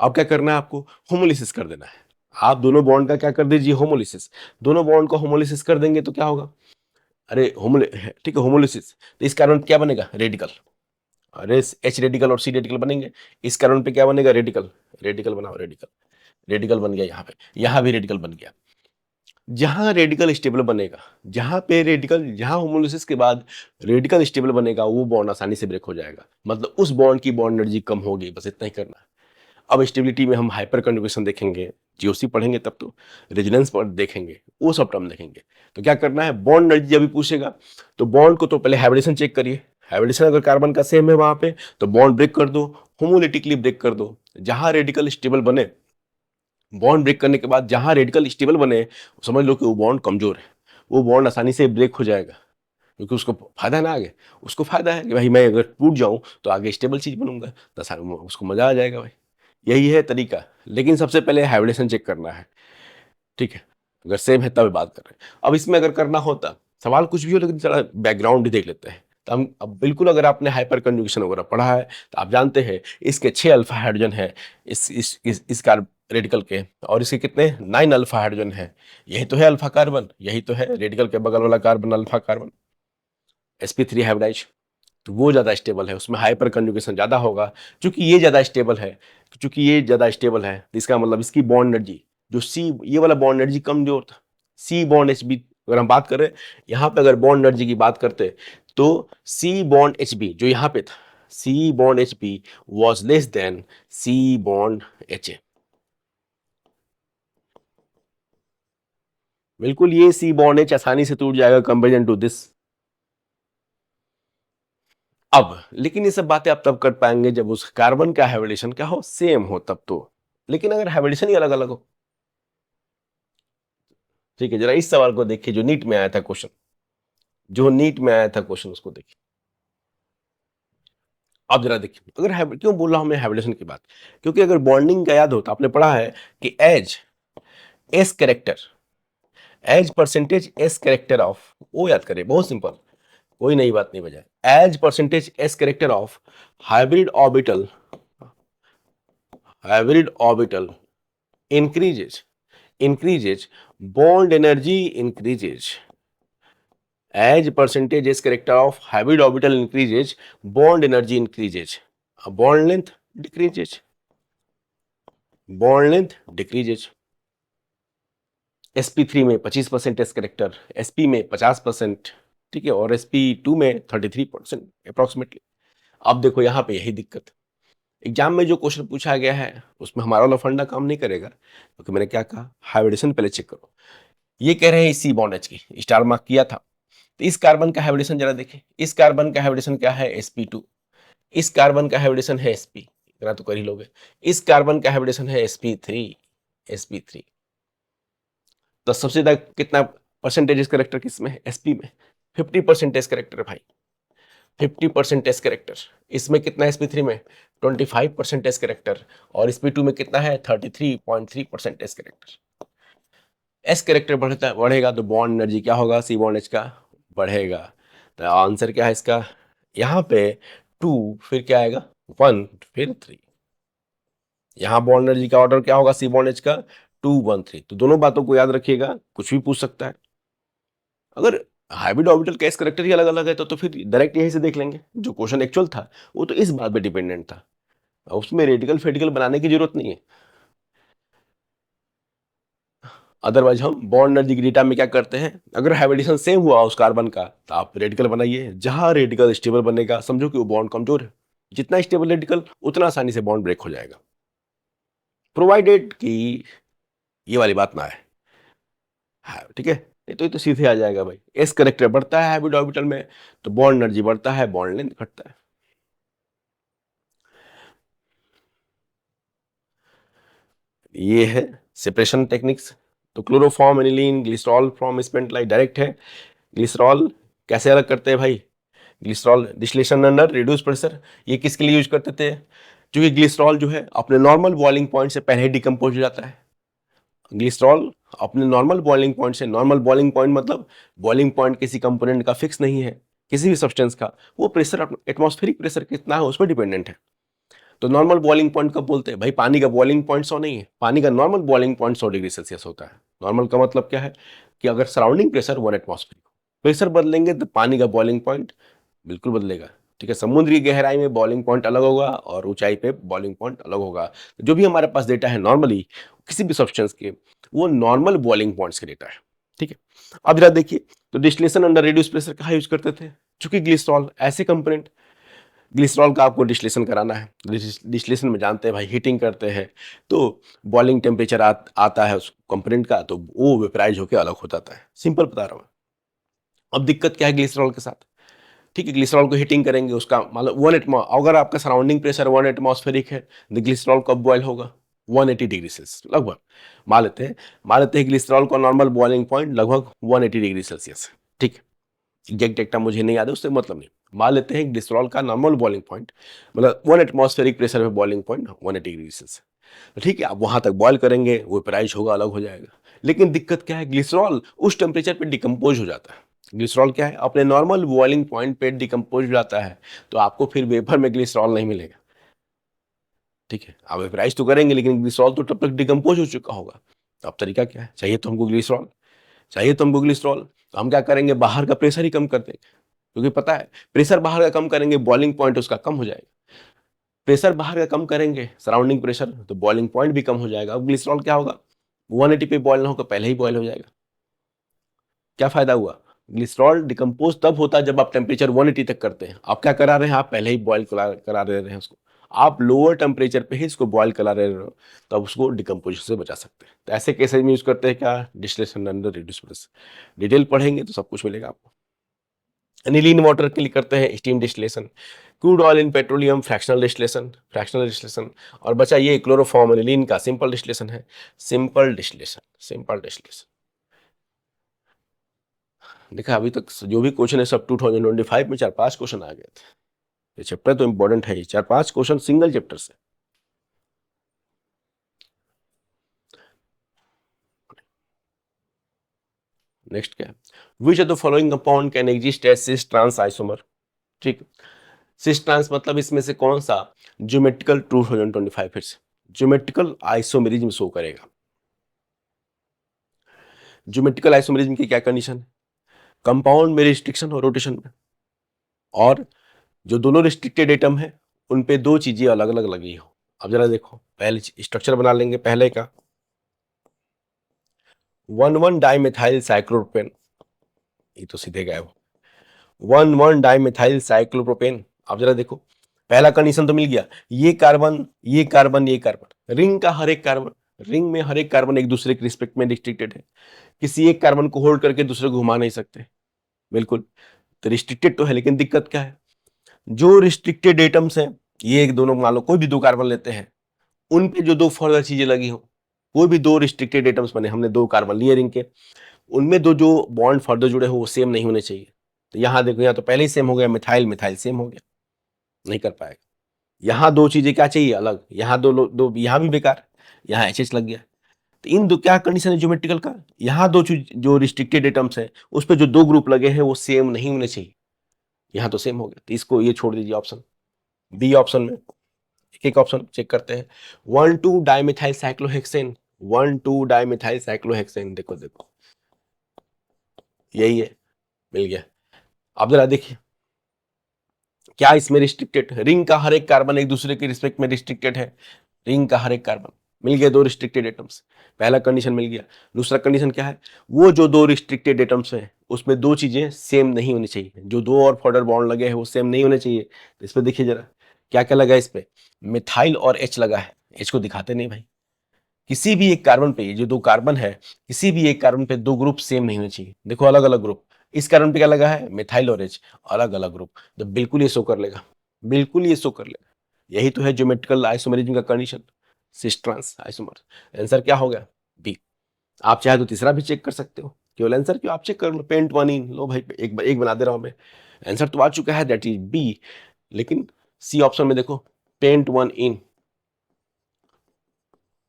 अब क्या करना है? आपको होमोलिसिस कर देना है। आप दोनों बॉन्ड का क्या कर दीजिए? होमोलिसिस। दोनों बॉन्ड को होमोलिसिस कर देंगे तो क्या होगा? अरे ठीक है, होमोलिसिस, तो इस कार्बन क्या बनेगा? रेडिकल। अरे एच रेडिकल और सी रेडिकल बनेंगे, इस कार्बन पे क्या बनेगा? रेडिकल। रेडिकल बनाओ, रेडिकल, रेडिकल बन गया यहाँ पे, यहाँ भी रेडिकल बन गया। जहां रेडिकल स्टेबल बनेगा, जहां पे रेडिकल, जहां होमोलिसिस के बाद रेडिकल स्टेबल बनेगा, वो बॉन्ड आसानी से ब्रेक हो जाएगा, मतलब उस बॉन्ड की बॉन्ड एनर्जी कम होगी, बस इतना ही करना है। अब स्टेबिलिटी में हम हाइपर कंजुगेशन देखेंगे, जीओसी पढ़ेंगे तब तो, रेजोनेंस पर देखेंगे, वो सब टर्म देखेंगे। तो क्या करना है? बॉन्ड एनर्जी जब भी पूछेगा तो बॉन्ड को तो पहले हाइब्रिडेशन चेक करिए। हाइब्रिडेशन अगर कार्बन का सेम है वहां पे तो बॉन्ड ब्रेक कर दो, होमोलिटिकली ब्रेक कर दो। जहां रेडिकल स्टेबल बने, बॉन्ड ब्रेक करने के बाद जहां रेडिकल स्टेबल बने, समझ लो कि वो बॉन्ड कमजोर है, वो बॉन्ड आसानी से ब्रेक हो जाएगा, क्योंकि उसको फायदा है ना आगे। उसको फायदा है कि भाई मैं अगर टूट जाऊं तो आगे स्टेबल चीज बनूंगा, तो उसको मजा आ जाएगा भाई। यही है तरीका, लेकिन सबसे पहले हाइब्रिडेशन चेक करना है, ठीक है। अगर सेम है तब बात कर रहे हैं। अब इसमें अगर करना होता, सवाल कुछ भी हो लेकिन जरा बैकग्राउंड ही देख लेते हैं। तो हम अब बिल्कुल, अगर आपने हाइपर कंजुगेशन वगैरह पढ़ा है तो आप जानते हैं इसके 6 अल्फा हाइड्रोजन है इस कार्ब रेडिकल के, और इसके कितने 9 अल्फा हाइड्रोजन है। यही तो है अल्फा कार्बन, यही तो है रेडिकल के बगल वाला carbon alpha carbon, sp3 hybridise. तो वो ज़्यादा स्टेबल है, उसमें हाइपर कंजुगेशन ज़्यादा होगा। चूंकि ये ज़्यादा स्टेबल है, चूंकि ये ज़्यादा स्टेबल है तो इसका मतलब इसकी बॉन्ड एनर्जी, जो सी ये वाला बॉन्ड एनर्जी कमजोर था, सी बॉन्ड एच बी अगर हम बात करें, यहाँ पे अगर बॉन्ड एनर्जी की बात करते तो सी बॉन्ड एच बी जो यहाँ पे था, C bond H B was less than C bond H A. बिल्कुल, ये सी बॉन्ड एच आसानी से टूट जाएगा कंपेरिजन टू दिस। अब लेकिन ये सब बातें आप तब कर पाएंगे जब उस कार्बन का हाइब्रिडेशन क्या हो, सेम हो, तब तो। लेकिन अगर हाइब्रिडेशन ही अलग अलग हो, ठीक है, जरा इस सवाल को देखिए जो नीट में आया था क्वेश्चन। जो नीट में आया था क्वेश्चन, उसको देखिए। अब जरा देखिए, अगर क्यों बोल रहा हूं मैं हाइब्रिडेशन की बात, क्योंकि अगर बॉन्डिंग का याद हो तो आपने पढ़ा है कि as s character, as percentage s character of, वो याद करें, बहुत सिंपल, कोई नई बात नहीं बजाय, as percentage s character of hybrid orbital, hybrid orbital increases bond energy increases, as percentage as character of hybrid orbital increases bond energy increases, bond length decreases, bond length decreases। sp3 में 25% S character, sp में 50%, ठीक है, और sp2 में 33% approximately. अब देखो यहां पे यही दिक्कत, एग्जाम में जो क्वेश्चन पूछा गया है उसमें हमारा वाला फंडा काम नहीं करेगा, क्योंकि मैंने क्या कहा, हाइब्रिडेशन पहले चेक करो। ये कह रहे हैं सी बॉन्ड एच की, स्टार मार्क किया था, तो इस कार्बन का हाइब्रिडेशन जरा देखिए, इस कार्बन का हाइब्रिडेशन क्या है, sp2, इस कार्बन का हाइब्रिडेशन है sp, इतना तो कर ही लोगे, इस कार्बन का हाइब्रिडेशन है sp3, sp3, तो सबसे ज्यादा कितना परसेंटेज करेक्टर किसमें है, sp में, 50% करेक्टर भाई, 50% करेक्टर, इसमें कितना है sp3 में, 25% करेक्टर, और sp2 में कितना है, 33.3% करेक्टर। एस करेक्टर बढ़ेगा तो बॉन्ड एनर्जी क्या होगा, सी बॉन्ड एच का बढ़ेगा। तो आंसर क्या है इसका, यहाँ पे 2, फिर क्या आएगा 1, फिर 3, यहाँ बॉन्ड एनर्जी का ऑर्डर क्या होगा, सी बॉन्ड एच का 2 1 3। तो दोनों बातों को याद रखिएगा, कुछ भी पूछ सकता है। अगर हाइब्रिड ऑर्बिटल का एस करेक्टर ही अलग अलग है तो फिर डायरेक्ट यहीं से देख लेंगे, जो क्वेश्चन एक्चुअल था वो तो इस बात पे डिपेंडेंट था, उसमें रेडिकल फेडिकल बनाने की जरूरत नहीं है। अदरवाइज हम बॉन्ड एनर्जी के डेटा में क्या करते हैं, अगर हाइब्रिडेशन सेम हुआ उस कार्बन का तो आप रेडिकल बनाइए, जहां रेडिकल स्टेबल बनेगा समझो कि वो बॉन्ड कमजोर है, जितना स्टेबल रेडिकल उतना आसानी से बॉन्ड ब्रेक हो जाएगा, प्रोवाइडेड कि ये वाली बात ना आए। हाँ, ठीक है, नहीं तो ये तो सीधे आ जाएगा भाई, एस करेक्टर बढ़ता है हाइब्रिड ऑर्बिटल में तो बॉन्ड एनर्जी बढ़ता है, बॉन्ड लेंथ घटता है। ये है सेपरेशन टेक्निक्स। तो chloroform, aniline, glycerol from spent direct है। ग्लिसरॉल कैसे अलग करते हैं भाई, glycerol distillation under reduce pressure, ये किसके लिए यूज करते थे, क्योंकि ग्लिसरॉल जो है अपने नॉर्मल बॉइलिंग पॉइंट से पहले ही डिकम्पोज हो जाता है। ग्लिसरॉल अपने नॉर्मल बॉइलिंग पॉइंट से, नॉर्मल बॉइलिंग पॉइंट मतलब बॉइलिंग पॉइंट किसी कंपोनेंट का फिक्स नहीं है, किसी भी सब्सटेंस का, वो प्रेशर एटमॉस्फेरिक प्रेशर कितना है उस पर डिपेंडेंट है। तो नॉर्मल बॉइलिंग पॉइंट कब बोलते हैं भाई, पानी का बॉइलिंग पॉइंट 100 नहीं है, पानी का normal boiling point 100 degree Celsius होता है। नॉर्मल का मतलब क्या है कि अगर सराउंडिंग प्रेशर 1 एटमॉस्फेरिक, प्रेशर बदलेंगे तो पानी का बॉइलिंग पॉइंट बिल्कुल बदलेगा। ठीक है, समुद्र की गहराई में बॉइलिंग पॉइंट अलग होगा और ऊंचाई पे बॉइलिंग पॉइंट अलग होगा। जो भी हमारे पास डेटा है नॉर्मली किसी भी सब्सटेंस के, वो नॉर्मल बॉइलिंग पॉइंट्स के डेटा है। ठीक है, अब जरा देखिए, तो डिस्टिलेशन अंडर रिड्यूस प्रेशर कहाँ यूज करते थे, चूंकि ग्लिसरॉल ऐसे कंपोनेंट, ग्लिसरॉल का आपको डिस्टिलेशन कराना है, डिस्टिलेशन में जानते हैं भाई हीटिंग करते हैं, तो बॉइलिंग टेम्परेचर आता है उस कंपोनेंट का, तो वो वेपराइज होकर अलग हो जाता है, सिंपल बता रहा हूँ। अब दिक्कत क्या है ग्लिसरॉल के साथ, ठीक है, ग्लिसरॉल को हीटिंग करेंगे, उसका मतलब अगर आपका सराउंडिंग प्रेशर 1 एटमॉस्फेरिक है तो ग्लिसरॉल कब बॉयल होगा, 180 डिग्री सेल्सियस लगभग, मान लेते हैं ग्लिसरॉल का नॉर्मल बॉइलिंग पॉइंट लगभग 180 डिग्री सेल्सियस। ठीक, एग्जैक्ट डेटा मुझे नहीं याद है, उससे मतलब नहीं, मान लेते हैं ग्लिसरॉल का नॉर्मल बॉइलिंग पॉइंट मतलब 1 एटमॉस्फेरिक प्रेशर पे बॉइलिंग पॉइंट 180 डिग्री सेल्सियस। ठीक है, आप वहां तक बॉयल करेंगे, वो प्राइस होगा, अलग हो जाएगा। लेकिन दिक्कत क्या है, ग्लिसरॉल उस टेम्परेचर पे डिकम्पोज हो जाता है। ग्लिसरॉल क्या है, अपने नॉर्मल बॉइलिंग पॉइंट पे डिकम्पोज हो जाता है, तो आपको फिर वेपर में ग्लिसरॉल नहीं मिलेगा। ठीक है, आप वेपराइज तो करेंगे लेकिन ग्लिसरॉल तो तब तक डिकम्पोज हो चुका होगा। तो अब तरीका क्या है, चाहिए तो हमको ग्लिसरॉल, तो हम क्या करेंगे, बाहर का प्रेशर ही कम कर देंगे, क्योंकि पता है प्रेशर बाहर का कम करेंगे बॉइलिंग पॉइंट उसका कम हो जाएगा, प्रेशर बाहर का कम करेंगे सराउंडिंग प्रेशर तो बॉइलिंग पॉइंट भी कम हो जाएगा। अब ग्लिसरॉल क्या होगा, 180 पे बॉयल ना होकर पहले ही बॉयल हो जाएगा। क्या फायदा हुआ, ग्लिसरॉल डिकम्पोज तब होता है जब आप टेम्परेचर 180 तक करते हैं, आप क्या करा रहे हैं, आप पहले ही बॉयल करा दे रहे हैं उसको, आप लोअर टेम्परेचर पे ही इसको बॉयल करा रहे हो, तब उसको डिकम्पोजिशन से बचा सकते हैं। तो ऐसे केसेस में यूज करते हैं क्या, distillation under reduce pressure. Detail पढ़ेंगे तो सब कुछ मिलेगा आपको। एनिलीन वाटर के लिए करते हैं steam distillation, crude oil in petroleum fractional distillation, और बचा ये क्लोरोफॉर्म एनिलीन का सिंपल डिस्टिलेशन है, सिंपल डिस्टिलेशन। देखा अभी तक जो भी क्वेश्चन है सब 2025 में 4-5 क्वेश्चन आ गए थे। ये चैप्टर तो इंपॉर्टेंट है ही, 4-5 क्वेश्चन सिंगल चैप्टर से। नेक्स्ट क्या है, which of the following compound can exist as cis trans isomer. ठीक, सिस ट्रांस मतलब इसमें से कौन सा ज्योमेट्रिकल 2025, फिर से ज्योमेट्रिकल आइसोमेरिज्म शो करेगा। ज्योमेट्रिकल आइसोमेरिज्म की क्या कंडीशन है, कंपाउंड में रिस्ट्रिक्शन और रोटेशन में, और जो दोनों रिस्ट्रिक्टेड एटम है उन पे दो चीजें अलग अलग लगी हो। अब जरा देखो, पहले स्ट्रक्चर बना लेंगे पहले का, 1,1 डाइमेथाइल साइक्लोप्रोपेन, ये तो सीधे गायब, 1,1 डाइमेथाइल साइक्लोप्रोपेन। अब जरा देखो, पहला कंडीशन तो मिल गया, ये कार्बन ये कार्बन ये कार्बन, रिंग का हर एक कार्बन, रिंग में हर एक कार्बन एक दूसरे के रिस्पेक्ट में रिस्ट्रिक्टेड है, किसी एक कार्बन को होल्ड करके दूसरे को घुमा नहीं सकते, बिल्कुल। तो रिस्ट्रिक्टेड तो है, लेकिन दिक्कत क्या है, जो रिस्ट्रिक्टेड एटम्स हैं, ये एक दोनों मान लो कोई भी दो कार्बन लेते हैं, उन पे जो दो फर्दर चीजें लगी हो, कोई भी दो रिस्ट्रिक्टेड एटम्स बने, हमने दो कार्बन लिए रिंग के, उनमें दो जो बॉन्ड फर्दर जुड़े हो वो सेम नहीं होने चाहिए। तो यहाँ देखो, यहाँ तो पहले ही सेम हो गया, मिथाइल मिथाइल सेम हो गया, नहीं कर पाएगा। यहाँ दो चीजें क्या चाहिए अलग, यहाँ दो यहाँ भी बेकार, यहाँ एच लग गया। तो इन दो क्या कंडीशन है ज्योमेट्रिकल का, यहाँ दो चीज जो रिस्ट्रिक्टेड एटम्स है उस पर जो दो ग्रुप लगे हैं वो सेम नहीं होने चाहिए, यहाँ तो सेम हो गया, तो इसको ये छोड़ दीजिए ऑप्शन बी। ऑप्शन में एक एक ऑप्शन चेक करते हैं, 1,2 डाइमेथाइल साइक्लोहेक्सेन, 1,2 डाइमेथाइल साइक्लोहेक्सेन, देखो देखो यही है, मिल गया। अब जरा देखिए, क्या इसमें रिस्ट्रिक्टेड, रिंग का हर एक कार्बन एक दूसरे के रिस्पेक्ट में रिस्ट्रिक्टेड है, रिंग का हर एक कार्बन, मिल गया दो रिस्ट्रिक्टेड एटम्स, पहला कंडीशन मिल गया। दूसरा कंडीशन क्या है, वो जो दो रिस्ट्रिक्टेड एटम्स है उसमें दो चीजें सेम नहीं होनी चाहिए, जो दो और फर्दर बॉन्ड लगे हैं वो सेम नहीं होने चाहिए। तो इस पे देखिए जरा क्या क्या लगा है, इस पे मिथाइल और एच लगा है, एच को दिखाते नहीं भाई, किसी भी एक कार्बन पे जो दो कार्बन है, किसी भी एक कार्बन पे दो ग्रुप सेम नहीं होने चाहिए, देखो अलग अलग ग्रुप, इस कार्बन पे क्या लगा है मिथाइल और एच, अलग अलग ग्रुप, तो बिल्कुल ये शो कर लेगा, बिल्कुल ये शो कर लेगा। यही तो है ज्योमेट्रिकल आइसोमेरिज्म का condition, cis trans isomer. Answer क्या हो गया बी। आप चाहे तो तीसरा भी चेक कर सकते हो, केवल आंसर क्यों, आप चेक कर लो, पेंट वन इन, लो भाई एक बना दे रहा हूं मैं, आंसर तो आ चुका है, दैट इज बी। लेकिन सी ऑप्शन में देखो, pent one in,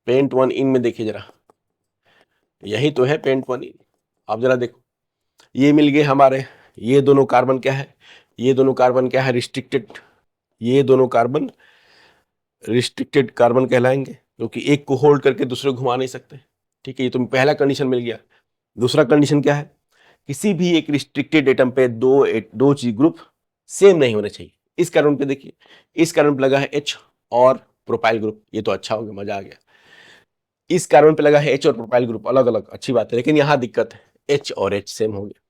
pent one in में देखिए जरा, यही तो है पेंट वन इन। आप जरा देखो, ये मिल गए हमारे, ये दोनों कार्बन क्या है, ये दोनों कार्बन क्या है रिस्ट्रिक्टेड, ये दोनों कार्बन रिस्ट्रिक्टेड कार्बन कहलाएंगे, क्योंकि एक को होल्ड करके दूसरे को घुमा नहीं सकते। ठीक है, ये तो पहला कंडीशन मिल गया। दूसरा कंडीशन क्या है, किसी भी एक रिस्ट्रिक्टेड एटम पे दो चीज ग्रुप सेम नहीं होने चाहिए। इस कार्बन पे देखिए, इस कार्बन पे लगा है एच और प्रोपाइल ग्रुप, ये तो अच्छा हो गया, मजा आ गया। इस कार्बन पे लगा है एच और प्रोपाइल ग्रुप अलग अलग, अच्छी बात है, लेकिन यहाँ दिक्कत है, एच और एच सेम हो गया,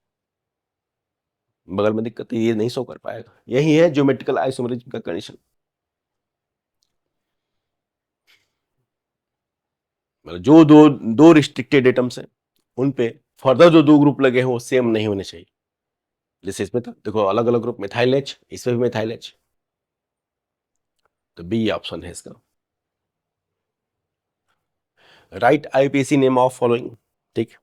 बगल में दिक्कत है, ये नहीं शो कर पाएगा। यही है ज्योमेट्रिकल आइसोमेरिज्म का कंडीशन, मतलब जो दो दो रिस्ट्रिक्टेड एटम्स हैं उन पे फर्दर जो दो ग्रुप लगे हैं वो सेम नहीं होने चाहिए। जैसे इसमें था, देखो अलग अलग ग्रुप, मिथाइल एच, इसमें भी मिथाइल एच, तो बी ऑप्शन है इसका। Right IPC name of following. ठीक,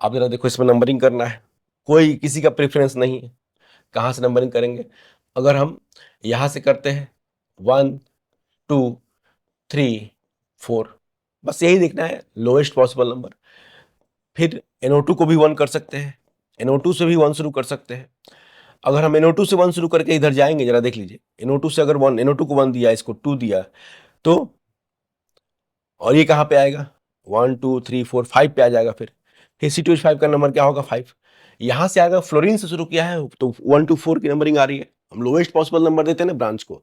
आप जरा देखो, इसमें नंबरिंग करना है, कोई किसी का प्रेफरेंस नहीं है, कहां से नंबरिंग करेंगे। अगर हम यहां से करते हैं 1 2 3 4, बस यही देखना है लोएस्ट पॉसिबल नंबर। फिर NO2 को भी 1 कर सकते हैं, NO2 से भी 1 शुरू कर सकते हैं। अगर हम NO2 से 1 शुरू करके इधर जाएंगे, जरा देख लीजिए, NO2 से अगर 1, NO2 को 1 दिया, इसको 2 दिया, तो और ये कहाँ पे आएगा 1 2 3 4 5 पे आ जाएगा। फिर C2H5 का नंबर क्या होगा 5, यहां से आएगा, फ्लोरीन से शुरू किया है तो 1 to 4 की नंबरिंग आ रही है, हम लोवेस्ट पॉसिबल नंबर देते हैं ना ब्रांच को।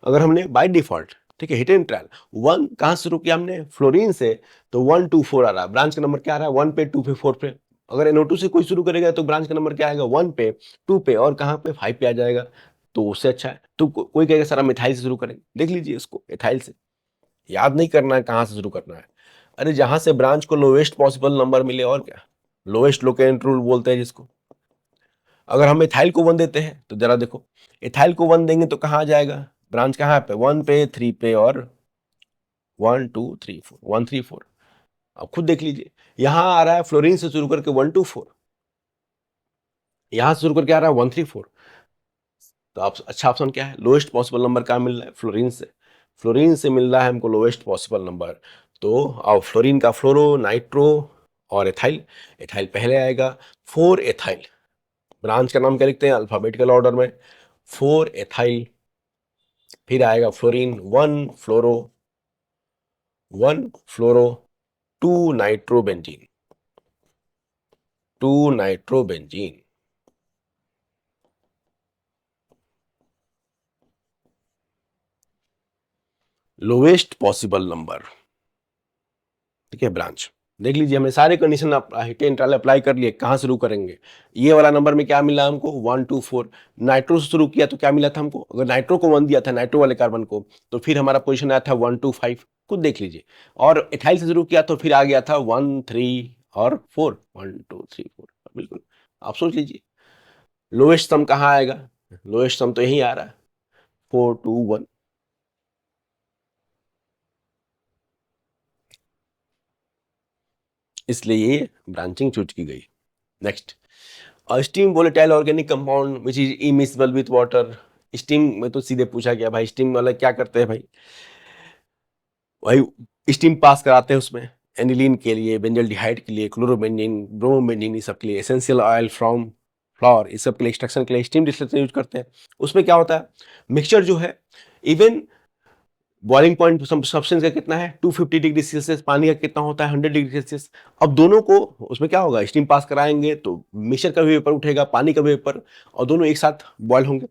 अगर हमने बाय डिफॉल्ट, ठीक है, हिट एंड ट्रायल 1 कहां से शुरू किया हमने फ्लोरीन से, तो 1 2 4 आ रहा है, ब्रांच का नंबर क्या आ रहा है 1 पे 2 पे 4 पे। अगर NO2 से कोई शुरू करेगा तो ब्रांच का नंबर क्या आएगा 1 पे 2 पे और कहां पे 5 पे आ जाएगा, तो उससे अच्छा है। तो कोई कहेगा सर मिथाइल से शुरू करेंगे, देख लीजिए इसको, एथाइल से, याद नहीं करना है कहां से शुरू करना है, अरे जहां से ब्रांच को लोएस्ट पॉसिबल नंबर मिले, और क्या, लोएस्ट लोकेंट रूल बोलते हैं जिसको। अगर हम एथाइल को 1 देते हैं तो जरा देखो, एथाइल को 1 देंगे तो कहां आ जाएगा, ब्रांच कहां पे 1 पे 3 पे और 1 2 3 4, 1 3 4, अब खुद देख लीजिए, यहां आ रहा है फ्लोरीन से शुरू करके 124, यहां से शुरू करके आ रहा है 134। तो आप अच्छा ऑप्शन क्या है? लोएस्ट पॉसिबल नंबर क्या मिल रहा है? फ्लोरीन से। फ्लोरीन से मिल रहा है हमको लोएस्ट पॉसिबल नंबर। तो अब फ्लोरीन का फ्लोरो, नाइट्रो और एथाइल, एथाइल पहले आएगा। 4 एथाइल, ब्रांच का नाम क्या लिखते हैं अल्फाबेटिकल ऑर्डर में, 4 एथाइल। फिर आएगा फ्लोरीन, 1 फ्लोरो, 1 फ्लोरो, 2 nitrobenzene, 2 nitrobenzene. Lowest possible number, ठीक है, ब्रांच। देख लीजिए हमने सारे कंडीशन इंटरवल अप्लाई कर लिए, कहाँ शुरू करेंगे? ये वाला नंबर में क्या मिला हमको? 124। नाइट्रो से शुरू किया तो क्या मिला था हमको? अगर नाइट्रो को 1 दिया था, नाइट्रो वाले कार्बन को, तो फिर हमारा पोजीशन आया था 125, खुद देख लीजिए। और एथाइल से शुरू किया तो फिर आ गया था 1 3 और 4, 1 2 3 4। बिल्कुल, आप सोच लीजिए लोएस्ट सम कहाँ आएगा? लोएस्ट सम तो यही आ रहा है, 4 2 1। इसलिए ये ब्रांचिंग चूज की गई। Next, steam volatile organic compound which is immiscible with water. Steam में तो सीधे पूछा गया भाई, स्टीम वाला क्या करते हैं भाई? भाई स्टीम पास कराते हैं उसमें, एनिलीन के लिए, बेंजल्डिहाइड के लिए, क्लोरोबेंजीन, ब्रोमोबेंजीन, इस सब के लिए, एसेंशियल ऑयल फ्रॉम फ्लावर, इस सब के लिए एक्सट्रैक्शन के लिए स्टीम डिस्टिलेशन यूज करते हैं। उसमें क्या होता है, मिक्सचर जो है, इवन बॉइलिंग पॉइंट सब्सटेंस का कितना है? 250 डिग्री सेल्सियस। पानी का कितना होता है? 100 डिग्री सेल्सियस। अब दोनों को उसमें क्या होगा, स्टीम पास कराएंगे तो मिक्सचर का भी वेपर उठेगा, पानी का भी वेपर, और दोनों एक साथ बॉयल होंगे।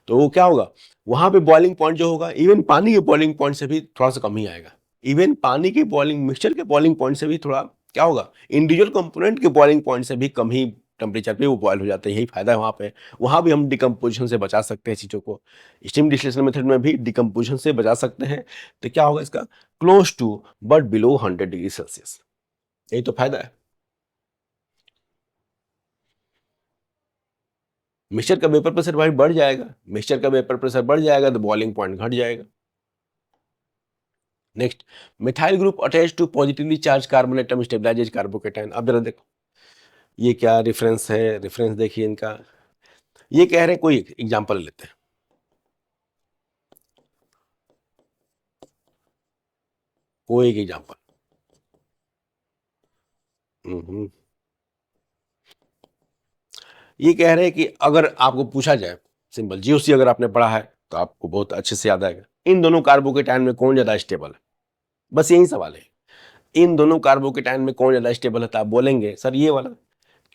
तो वो क्या होगा, वहां पे बॉइलिंग पॉइंट जो होगा, इवन पानी के बॉइलिंग पॉइंट से भी थोड़ा सा कम ही आएगा। इवन पानी के बॉइलिंग, मिक्सचर के बॉइलिंग पॉइंट से भी थोड़ा क्या होगा, इंडिविजुअल कंपोनेंट के बॉइलिंग पॉइंट से भी कम ही टेम्परेचर पे वो बॉयल हो जाते हैं। यही फायदा है वहां पे। वहां भी हम डिकम्पोजिशन से बचा सकते हैं चीजों को, स्टीम डिस्टिलेशन मेथड में भी डिकम्पोजिशन से बचा सकते हैं। तो क्या होगा इसका, close to but below 100 degree Celsius. यही तो फायदा है। मिक्सचर का वेपर प्रेशर भाई बढ़ जाएगा, मिक्सचर का वेपर प्रेशर बढ़ जाएगा तो बॉइलिंग पॉइंट घट जाएगा। Next, methyl group attach to positively charge carbon atom stabilises carbocation. अब जरा देखो ये क्या रेफरेंस है, रेफरेंस देखिए इनका। ये कह रहे हैं, कोई एग्जांपल लेते हैं, कोई एक एग्जांपल। ये कह रहे हैं कि अगर आपको पूछा जाए, सिंपल जीओसी अगर आपने पढ़ा है तो आपको बहुत अच्छे से याद आएगा, इन दोनों कार्बोकेटाइन में कौन ज्यादा स्टेबल है? बस यही सवाल है, इन दोनों कार्बोकेटाइन में कौन ज्यादा स्टेबल है? तो आप बोलेंगे सर ये वाला।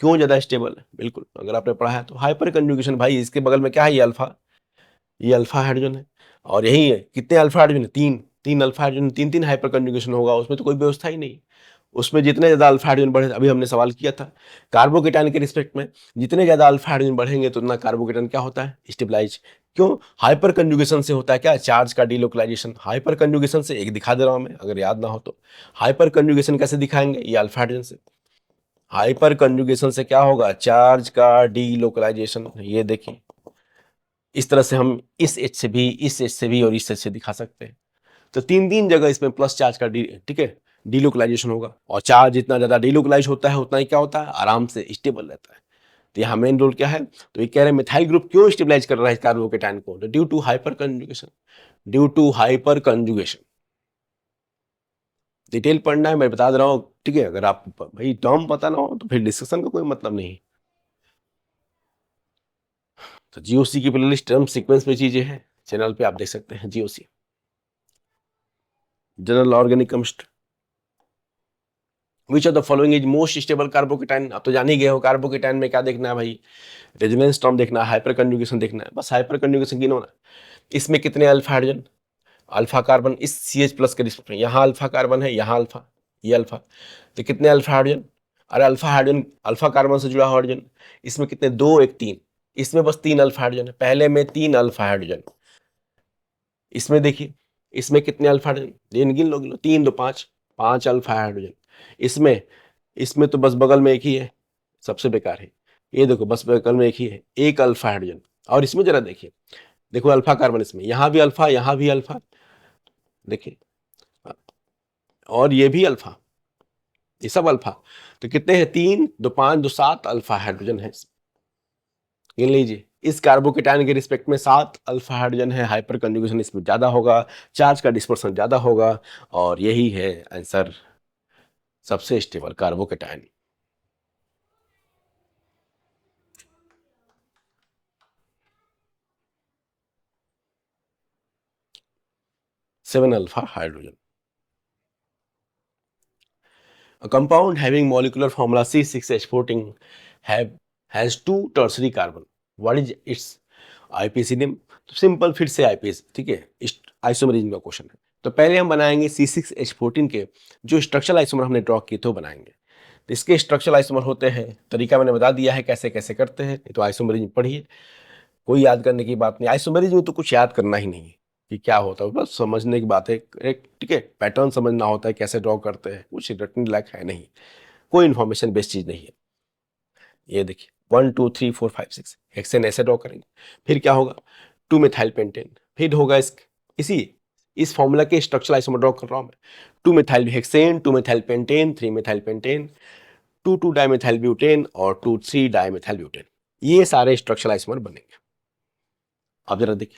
क्यों ज्यादा स्टेबल है? बिल्कुल, अगर आपने पढ़ा है तो हाइपर कंजुगेशन भाई, इसके बगल में क्या है? ये अल्फा, ये अल्फा हाइड्रोजन है, और यही है, कितने अल्फा हाइड्रोजन है? 3, 3 अल्फा हाइड्रोजन, 3 हाइपर कंजुगेशन होगा, उसमें तो कोई व्यवस्था ही नहीं। उसमें जितने ज्यादा अल्फा हाइड्रोजन बढ़े, अभी हमने सवाल किया था कार्बोकेटाइन के रिस्पेक्ट में, जितने ज्यादा अल्फा हाइड्रोजन बढ़ेंगे तो उतना कार्बोकेटाइन क्या होता है? स्टेबलाइज। क्यों? हाइपर कंजुगेशन से होता है क्या? चार्ज का डिलोकलाइजेशन। हाइपर कंजुगेशन से, एक दिखा दे रहा हूं मैं अगर याद ना हो तो, हाइपर कंजुगेशन कैसे दिखाएंगे? ये अल्फा हाइड्रोजन से। हाइपर कंजुगेशन से क्या होगा? चार्ज का डीलोकलाइजेशन। ये देखिए, इस तरह से हम इस एच से भी, इस एच से भी और इस एच से दिखा सकते हैं। तो 3 जगह इसमें प्लस चार्ज का डी, ठीक है, डीलोकलाइजेशन होगा, और चार्ज जितना ज्यादा डीलोकलाइज होता है उतना ही क्या होता है? आराम से स्टेबल रहता है। तो यहाँ मेन रोल क्या है? तो ये कह रहे हैं मिथाइल ग्रुप क्यों स्टेबलाइज कर रहा है कार्बोकेटाइन को? Due to hyper conjugation, due to hyper conjugation. Detail पढ़ना है, मैं बता दे रहा हूँ, ठीक है। अगर आप भाई टर्म पता ना हो तो फिर डिस्कशन का कोई मतलब नहीं। तो जीओसी की प्लेलिस्ट टर्म सीक्वेंस में चीजें हैं, चैनल पे आप देख सकते हैं। GOC, general organic chemistry. Which of the following is most stable carbocation. आप तो जान ही गए हो कार्बोकेटाइन में क्या देखना है भाई, रेजोनेंस टर्म देखना है, हाइपर कंजुगेशन देखना है, बस हाइपर कंजुगेशन गिनो ना। इसमें कितने अल्फा हाइड्रोजन, अल्फा कार्बन इस सी एच प्लस के रिस्पेक्ट में, यहाँ अल्फा कार्बन है, यहाँ अल्फा, ये अल्फा, तो कितने अल्फा हाइड्रोजन? अरे अल्फा हाइड्रोजन, अल्फा कार्बन से जुड़ा हाइड्रोजन, इसमें कितने? 2 1 3, इसमें बस 3 अल्फा हाइड्रोजन है, पहले में 3 अल्फा हाइड्रोजन। इसमें देखिए, इसमें कितने अल्फा हाइड्रोजन? गिन लो, गिन लो, 3 2 5, 5 अल्फा हाइड्रोजन। इसमें, इसमें तो बस बगल में एक ही है, सबसे बेकार है। ये देखो बस बगल में एक ही है, 1 अल्फा हाइड्रोजन। और इसमें जरा देखिए, देखो अल्फा कार्बन, इसमें यहाँ भी अल्फा, यहाँ भी अल्फा, देखिए, और ये भी अल्फा, ये सब अल्फा। तो कितने हैं? 3, 2 5, 2 7 अल्फा हाइड्रोजन है। गिन लीजिए, इस कार्बोकेटायन के रिस्पेक्ट में 7 अल्फा हाइड्रोजन है, हाइपर कंजुगेशन इसमें ज्यादा होगा, चार्ज का डिस्पर्सन ज्यादा होगा, और यही है आंसर, सबसे stable carbocation. Seven alpha hydrogen. A compound having molecular formula C6H14 have has two tertiary carbon. What is its IPC name? तो सिंपल फिर से आईपीएस, ठीक है, आइसोमरिज्म का क्वेश्चन है। तो पहले हम बनाएंगे C6H14 के जो स्ट्रक्चरल आइसोमर हमने ड्रॉ किए थे वो बनाएंगे। तो इसके स्ट्रक्चरल आइसोमर होते हैं, तरीका मैंने बता दिया है कैसे कैसे करते हैं, ये तो आइसोमरिज्म पढ़िए, कोई याद करने की बात नहीं। आइसोमरिज्म में तो कुछ याद करना ही नहीं है कि क्या होता है, बस समझने की बात है, एक ठीक है पैटर्न समझना होता है कैसे ड्रॉ करते हैं, कुछ रटने लायक है नहीं, कोई इन्फॉर्मेशन बेस्ड चीज नहीं है। ये देखिए 1 2 3 4 5 6 हेक्सेन ऐसे ड्रॉ करेंगे, फिर क्या होगा 2 मिथाइल पेंटेन, फिर होगा इस फॉर्मूला के स्ट्रक्चरल आइसोमर ड्रॉ कर रहा हूं मैं, 2 methyl hexane, 2 methyl pentane, 3 methyl pentane, 2 2 dimethyl butane और 2 3 डाइमिथाइल ब्यूटेन, ये सारे स्ट्रक्चरल आइसोमर बनेंगे। अब जरा देखिए,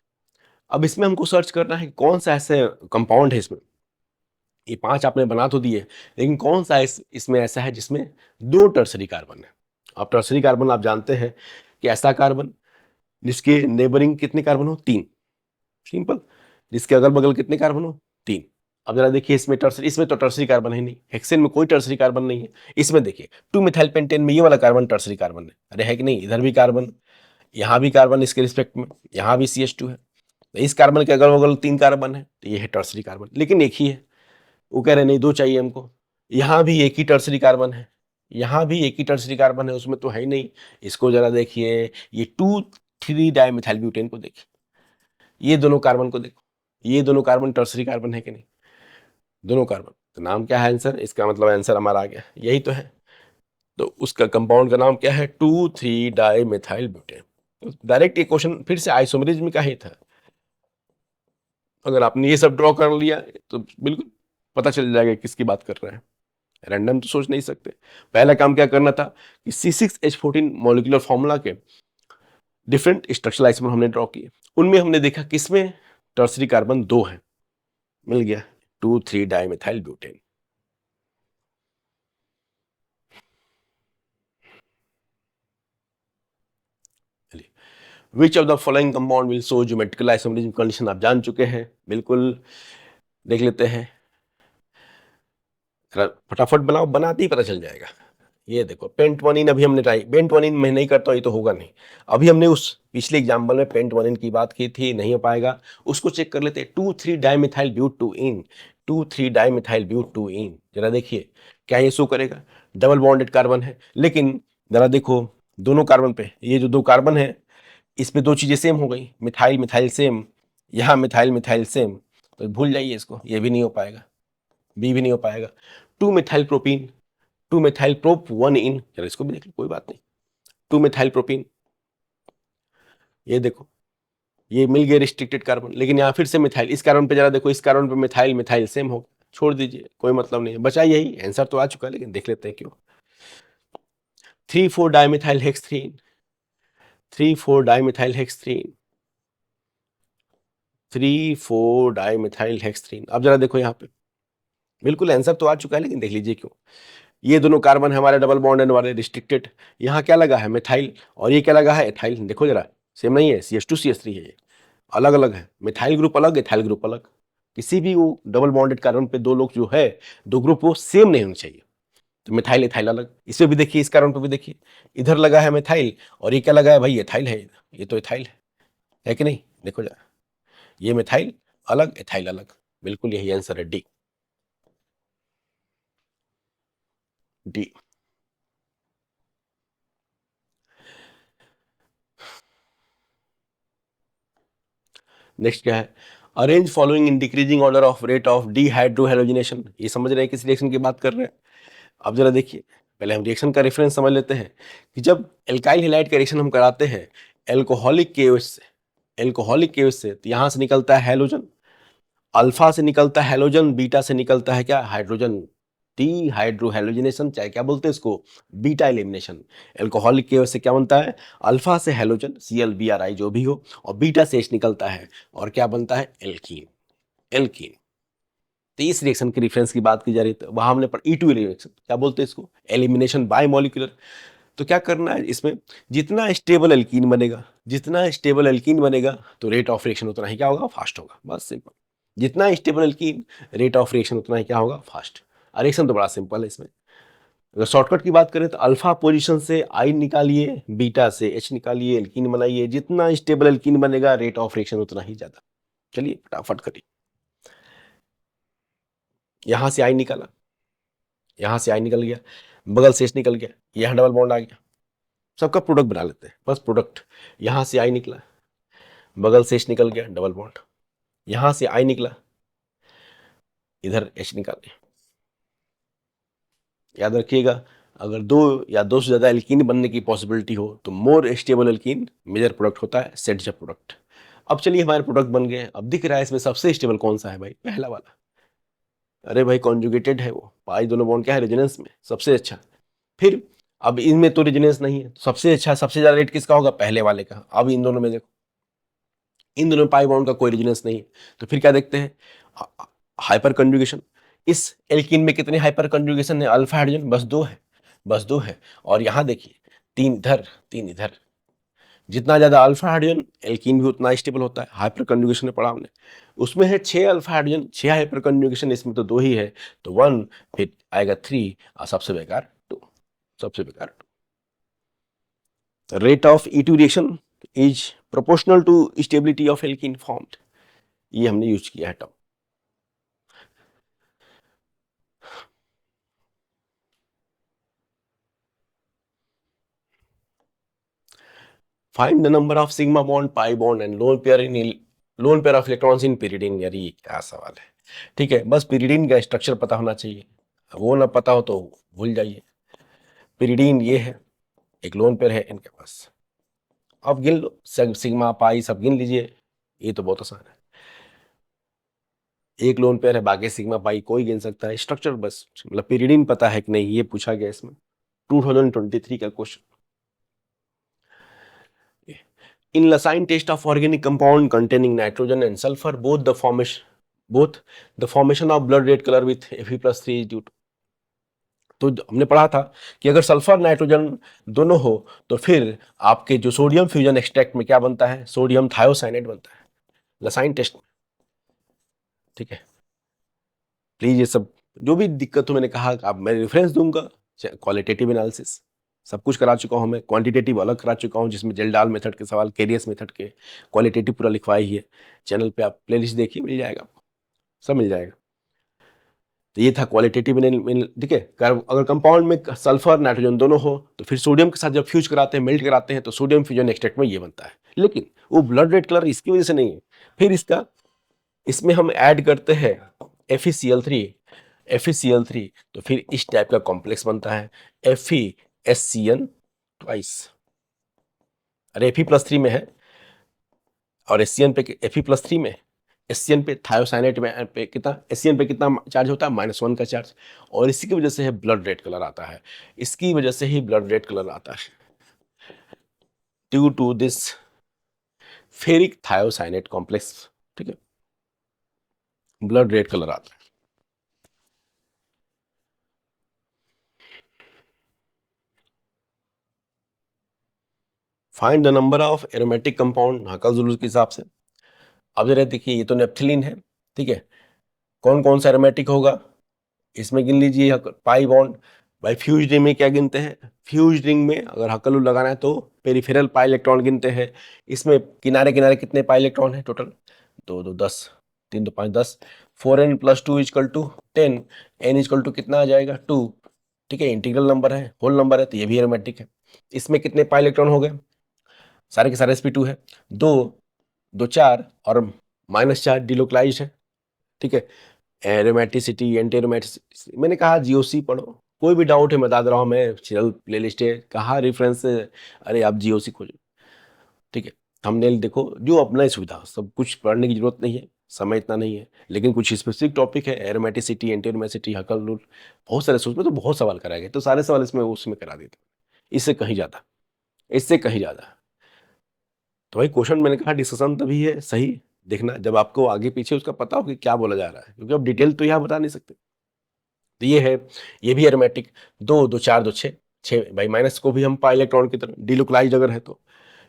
अब इसमें हमको सर्च करना है कौन सा ऐसे कंपाउंड है इसमें, ये 5 आपने बना तो दिए, लेकिन कौन सा इसमें ऐसा है जिसमें 2 टर्सरी कार्बन है। अब टर्सरी कार्बन आप जानते हैं कि ऐसा कार्बन जिसके नेबरिंग कितने कार्बन हो, 3, सिंपल, जिसके अगल बगल कितने कार्बन हो, 3। अब जरा देखिए इसमें तो टर्सरी कार्बन है नहीं, हेक्सेन में कोई टर्सरी कार्बन नहीं है। इसमें देखिए 2 मिथाइल पेंटेन में ये वाला कार्बन टर्सरी कार्बन है, अरे है कि नहीं, इधर भी कार्बन, यहाँ भी कार्बन इसके रिस्पेक्ट में, यहाँ भी CH2 है, तो इस कार्बन के अगल बगल 3 कार्बन है, तो ये है टर्सरी कार्बन, लेकिन एक ही है। वो कह रहे नहीं 2 चाहिए हमको, यहाँ भी एक ही टर्सरी कार्बन है, यहाँ भी एक ही टर्सरी कार्बन है, उसमें तो है ही नहीं। इसको जरा देखिए, ये 2 3 डाइमिथाइल ब्यूटेन को देखिए, ये दोनों कार्बन को देखो, ये दोनों कार्बन टर्सरी कार्बन है कि नहीं, दोनों कार्बन, तो नाम क्या है आंसर, इसका मतलब आंसर हमारा आ गया, यही तो है। तो उसका कंपाउंड का नाम क्या है, 2 3 डाइमिथाइल ब्यूटेन। तो डायरेक्ट ये क्वेश्चन फिर से आइसोमरिज्म का ही था, अगर आपने ये सब ड्रॉ कर लिया तो बिल्कुल पता चल जाएगा किसकी बात कर रहे हैं, रैंडम तो सोच नहीं सकते। पहला काम क्या करना था कि C6H14 मॉलिक्यूलर फॉर्मूला के डिफरेंट स्ट्रक्चरल आइसोमर हमने ड्रॉ किए, उनमें हमने देखा किसमें टर्सरी कार्बन 2 है, मिल गया 2 3 dimethyl butane. Which of the following compound will show geometrical isomerism condition, आप जान चुके हैं, बिल्कुल देख लेते हैं, फटाफट बनाओ, बनाते ही पता चल जाएगा। ये देखो पेंटवानिन, अभी हमने ट्राई, पेंटवानिन मैं नहीं करता, ये तो होगा नहीं। अभी हमने उस पिछले एग्जाम्पल में पेंटवानिन की बात की थी, नहीं हो पाएगा, उसको चेक कर लेते हैं। 2 3 डाइमिथाइल ब्यूट 2 इन, 2 3 डाइमिथाइल ब्यूट 2 इन, जरा देखिए क्या ये शो करेगा, डबल बॉन्डेड कार्बन है, लेकिन जरा देखो दोनों कार्बन पे, ये जो 2 कार्बन है इसमें 2 चीजें सेम हो गई, मिथाइल मिथाइल सेम, यहाँ मिथाइल मिथाइल सेम, तो भूल जाइए इसको, ये भी नहीं हो पाएगा, बी भी नहीं हो पाएगा। 2 मिथाइल प्रोपीन, 2 मिथाइल प्रोप 1 इन, चलो इसको भी देख लो, कोई बात नहीं, 2 मिथाइल प्रोपीन, ये देखो ये मिल गए रिस्ट्रिक्टेड कार्बन, लेकिन यहाँ फिर से मिथाइल, इस कार्बन पे जरा देखो, इस कार्बन पे मिथाइल मिथाइल सेम हो, छोड़ दीजिए, कोई मतलब नहीं है, बचा यही, आंसर तो आ चुका है, लेकिन देख लेते हैं क्यों। 3 4 डाइमिथाइल हेक्सथ्रीन, 3 4 डाइमिथाइल हेक्सथ्रीन, 3 4 डाइमिथाइल हेक्सथ्रीन। अब जरा देखो यहाँ पे, बिल्कुल आंसर तो आ चुका है, लेकिन देख लीजिए क्यों, ये दोनों कार्बन है हमारे डबल बॉन्ड वाले रिस्ट्रिक्टेड, यहाँ क्या लगा है मिथाइल, और ये क्या लगा है एथाइल, देखो जरा सेम नहीं है, CH2 CH3 है, ये अलग अलग है, मिथाइल ग्रुप अलग, एथाइल ग्रुप अलग, किसी भी वो डबल बॉन्डेड कार्बन पे 2 लोग जो है, 2 ग्रुप वो सेम नहीं होने चाहिए, तो मिथाइल एथाइल अलग, इसमें भी देखिए, इस कार्बन पे भी देखिए, इधर लगा है मिथाइल और ये क्या लगा है भाई, एथाइल है, ये तो एथाइल है कि नहीं, देखो जरा, ये मिथाइल अलग एथाइल अलग, बिल्कुल यही आंसर है, डी, डी। नेक्स्ट क्या है, arrange following in decreasing order of rate of dehydrohalogenation, ये समझ रहे हैं किस रिएक्शन की बात कर रहे हैं। अब जरा देखिए, पहले हम रिएक्शन का रेफरेंस समझ लेते हैं कि जब एल्काइल हैलाइड का रिएक्शन हम कराते हैं एल्कोहलिक केओएच से, एल्कोहलिक केओएच से, तो यहाँ से निकलता है हैलोजन, अल्फा से निकलता है हैलोजन, बीटा से निकलता है क्या, हाइड्रोजन, डीहाइड्रोहेलोजिनेशन, चाहे क्या बोलते हैं इसको, बीटा एलिमिनेशन। एल्कोहलिक की वजह से क्या बनता है, अल्फा से हेलोजन ClBrI जो भी हो, और बीटा से H निकलता है और क्या बनता है, एल्कीन। एल्कीन। तो इस रिएक्शन के रेफरेंस की बात की जा रही है, वहां हमने E2 रिएक्शन, क्या बोलते हैं इसको, एलिमिनेशन बाय मॉलिक्यूलर। तो क्या करना है इसमें, जितना स्टेबल एल्कीन बनेगा, जितना स्टेबल एल्कीन बनेगा तो रेट ऑफ रिएक्शन उतना ही क्या होगा, फास्ट होगा, बस सिंपल। जितना stable alkene, rate of reaction उतना ही क्या होगा, फास्ट। रिएक्शन तो बड़ा सिंपल है इसमें। अगर शॉर्टकट की बात करें तो अल्फा पोजीशन से आई निकालिए, बीटा से एच निकालिए, एल्कीन बनाइए, जितना स्टेबल एल्कीन बनेगा रेट ऑफ रिएक्शन उतना ही ज्यादा। चलिए फटाफट करिए। यहां से आई निकाला, यहां से आई निकल गया, बगल से एच निकल गया, यहां डबल बॉन्ड आ गया, सबका प्रोडक्ट बना लेते हैं, बस प्रोडक्ट। यहां से आई निकला, बगल से एच निकल गया, डबल बॉन्ड, यहां से आई निकला, इधर एच निकाले। याद रखिएगा, अगर दो या दो से ज्यादा एल्कीन बनने की पॉसिबिलिटी हो तो more stable alkene major product होता है, सेट जब प्रोडक्ट। अब चलिए हमारे प्रोडक्ट बन गए। अब दिख रहा है इसमें सबसे स्टेबल कौन सा है भाई, पहला वाला। अरे भाई कॉन्जुगेटेड है वो, पाई दोनों बॉन्ड क्या है, रेजोनेंस में, सबसे अच्छा। फिर अब इनमें तो रेजोनेंस नहीं है, तो सबसे अच्छा, सबसे ज्यादा रेट किसका होगा, पहले वाले का। अब इन दोनों में देखो, इन दोनों पाई बॉन्ड का कोई रेजोनेंस नहीं है, तो फिर क्या देखते हैं, हाइपर कंजुगेशन। इस एल्कीन में कितने हाइपर कंजुगेशन है, अल्फा हाइड्रोजन बस दो है, बस दो है। और यहां देखिए, तीन इधर, तीन इधर। जितना ज्यादा अल्फा हाइड्रोजन, एल्कीन भी उतना स्टेबल होता है, हाइपर कंजुगेशन में पढ़ा हमने। उसमें है 6 अल्फा हाइड्रोजन, 6 हाइपर कंजुगेशन, इसमें तो दो ही है, तो 1, फिर आएगा 3, और सबसे बेकार 2, सबसे बेकार 2। Rate of E2 reaction is proportional to stability of alkene formed, ये हमने यूज किया है term. Find the number of sigma bond, pi bond and lone pair of electrons in pyridine। यार ये क्या सवाल है। ठीक है, बस pyridine का स्ट्रक्चर पता होना चाहिए, वो ना पता हो तो भूल जाइए। pyridine ये है, एक लोन पेयर है इनके पास। अब गिन लो, सिग्मा पाई सब गिन लीजिए, ये तो बहुत आसान है। एक लोन पेयर है, बाकी सिग्मा पाई कोई गिन सकता है। स्ट्रक्चर बस, मतलब pyridine पता है कि नहीं ये पूछा गया इसमें, 2023 का question. In Lassine test of organic compound containing nitrogen and sulfur, both the formation of blood red color with Fe+3 is due to। तो हमने पढ़ा था कि अगर सल्फर नाइट्रोजन दोनों हो तो फिर आपके जो सोडियम फ्यूजन एक्सट्रैक्ट में क्या बनता है, सोडियम थायोसाइनेट बनता है, लसाइन टेस्ट में। ठीक है, प्लीज ये सब जो भी दिक्कत हो, मैंने कहा आप, मैं रेफरेंस दूंगा, क्वालिटेटिव एनालिसिस सब कुछ करा चुका हूं मैं, क्वांटिटेटिव अलग करा चुका हूं जिसमें जेलडाल मेथड के सवाल, केरियस मेथड के, क्वालिटेटिव पूरा लिखवाई ही है। चैनल पे आप प्लेलिस्ट देखिए, मिल जाएगा आपको, सब मिल जाएगा। तो ये था क्वालिटेटिव। ठीक है, अगर कंपाउंड में सल्फर नाइट्रोजन दोनों हो तो फिर सोडियम के साथ जब फ्यूज कराते हैं, मेल्ट कराते हैं, तो सोडियम फ्यूजन एक्सट्रैक्ट में ये बनता है। लेकिन वो ब्लड रेड कलर इसकी वजह से नहीं है। फिर इसमें हम ऐड करते हैं FeCl3, FeCl3, तो फिर इस टाइप का कॉम्प्लेक्स बनता है, FeSCN ट्वाइस। अरे Fe+3 में है और SCN पे, Fe+3 में, एससीएन पे, थायोसाइनेट में पे कितना, एससीएन पे कितना चार्ज होता है, -1 का चार्ज, और इसी की वजह से है ब्लड रेड कलर आता है, इसकी वजह से ही ब्लड रेड कलर आता है, due to this ferric thiocyanate complex. ठीक है, ब्लड रेड कलर आता है। Find the number of aromatic compound हाकाजुलूस के हिसाब से। अब जरा देखिए, ये तो नेप्थलीन है, ठीक है, कौन कौन सा एरोमेटिक होगा इसमें गिन लीजिए। पाई बॉन्ड, भाई फ्यूज रिंग में क्या गिनते हैं, फ्यूज रिंग में अगर हकलू लगाना है तो पेरिफेरल पाई इलेक्ट्रॉन गिनते हैं। इसमें किनारे किनारे कितने पाई इलेक्ट्रॉन है टोटल, 2 2 10, 3 2 5 10, 4n + 2 = 10, n = कितना आ जाएगा 2। ठीक है, इंटीग्रल नंबर है, होल नंबर है, तो ये भी एरोमेटिक है। इसमें कितने पाई इलेक्ट्रॉन हो गए, सारे के सारे sp2 है, 2 2 4 और -4 डिलोकलाइज है। ठीक है, एरोमेटिसिटी, एंटी एरोमेटिसिटी, मैंने कहा जीओसी पढ़ो, कोई भी डाउट है मैं बता दे रहा हूँ, मैं चैनल प्लेलिस्ट है, कहा रेफरेंस है, अरे आप जीओसी खोजो। ठीक है, थंबनेल देखो, जो अपना ही सुविधा, सब कुछ पढ़ने की जरूरत नहीं है, समय इतना नहीं है, लेकिन कुछ स्पेसिफिक टॉपिक है, एरोमेटिसिटी, एंटी एरोमेटिसिटी, हकल रूल, बहुत सारे उसमें तो बहुत सवाल कराए गए, तो सारे सवाल इसमें उसमें करा देते, इससे कहीं ज़्यादा, इससे कहीं ज़्यादा। तो भाई क्वेश्चन मैंने कहा डिस्कशन तभी है सही देखना जब आपको आगे पीछे उसका पता हो कि क्या बोला जा रहा है, क्योंकि आप डिटेल तो यहाँ बता नहीं सकते। तो ये है, ये भी एरोमेटिक, 2 2 4 2 6, 6 भाई माइनस को भी हम पाई इलेक्ट्रॉन की तरह डिलोकलाइज्ड अगर है तो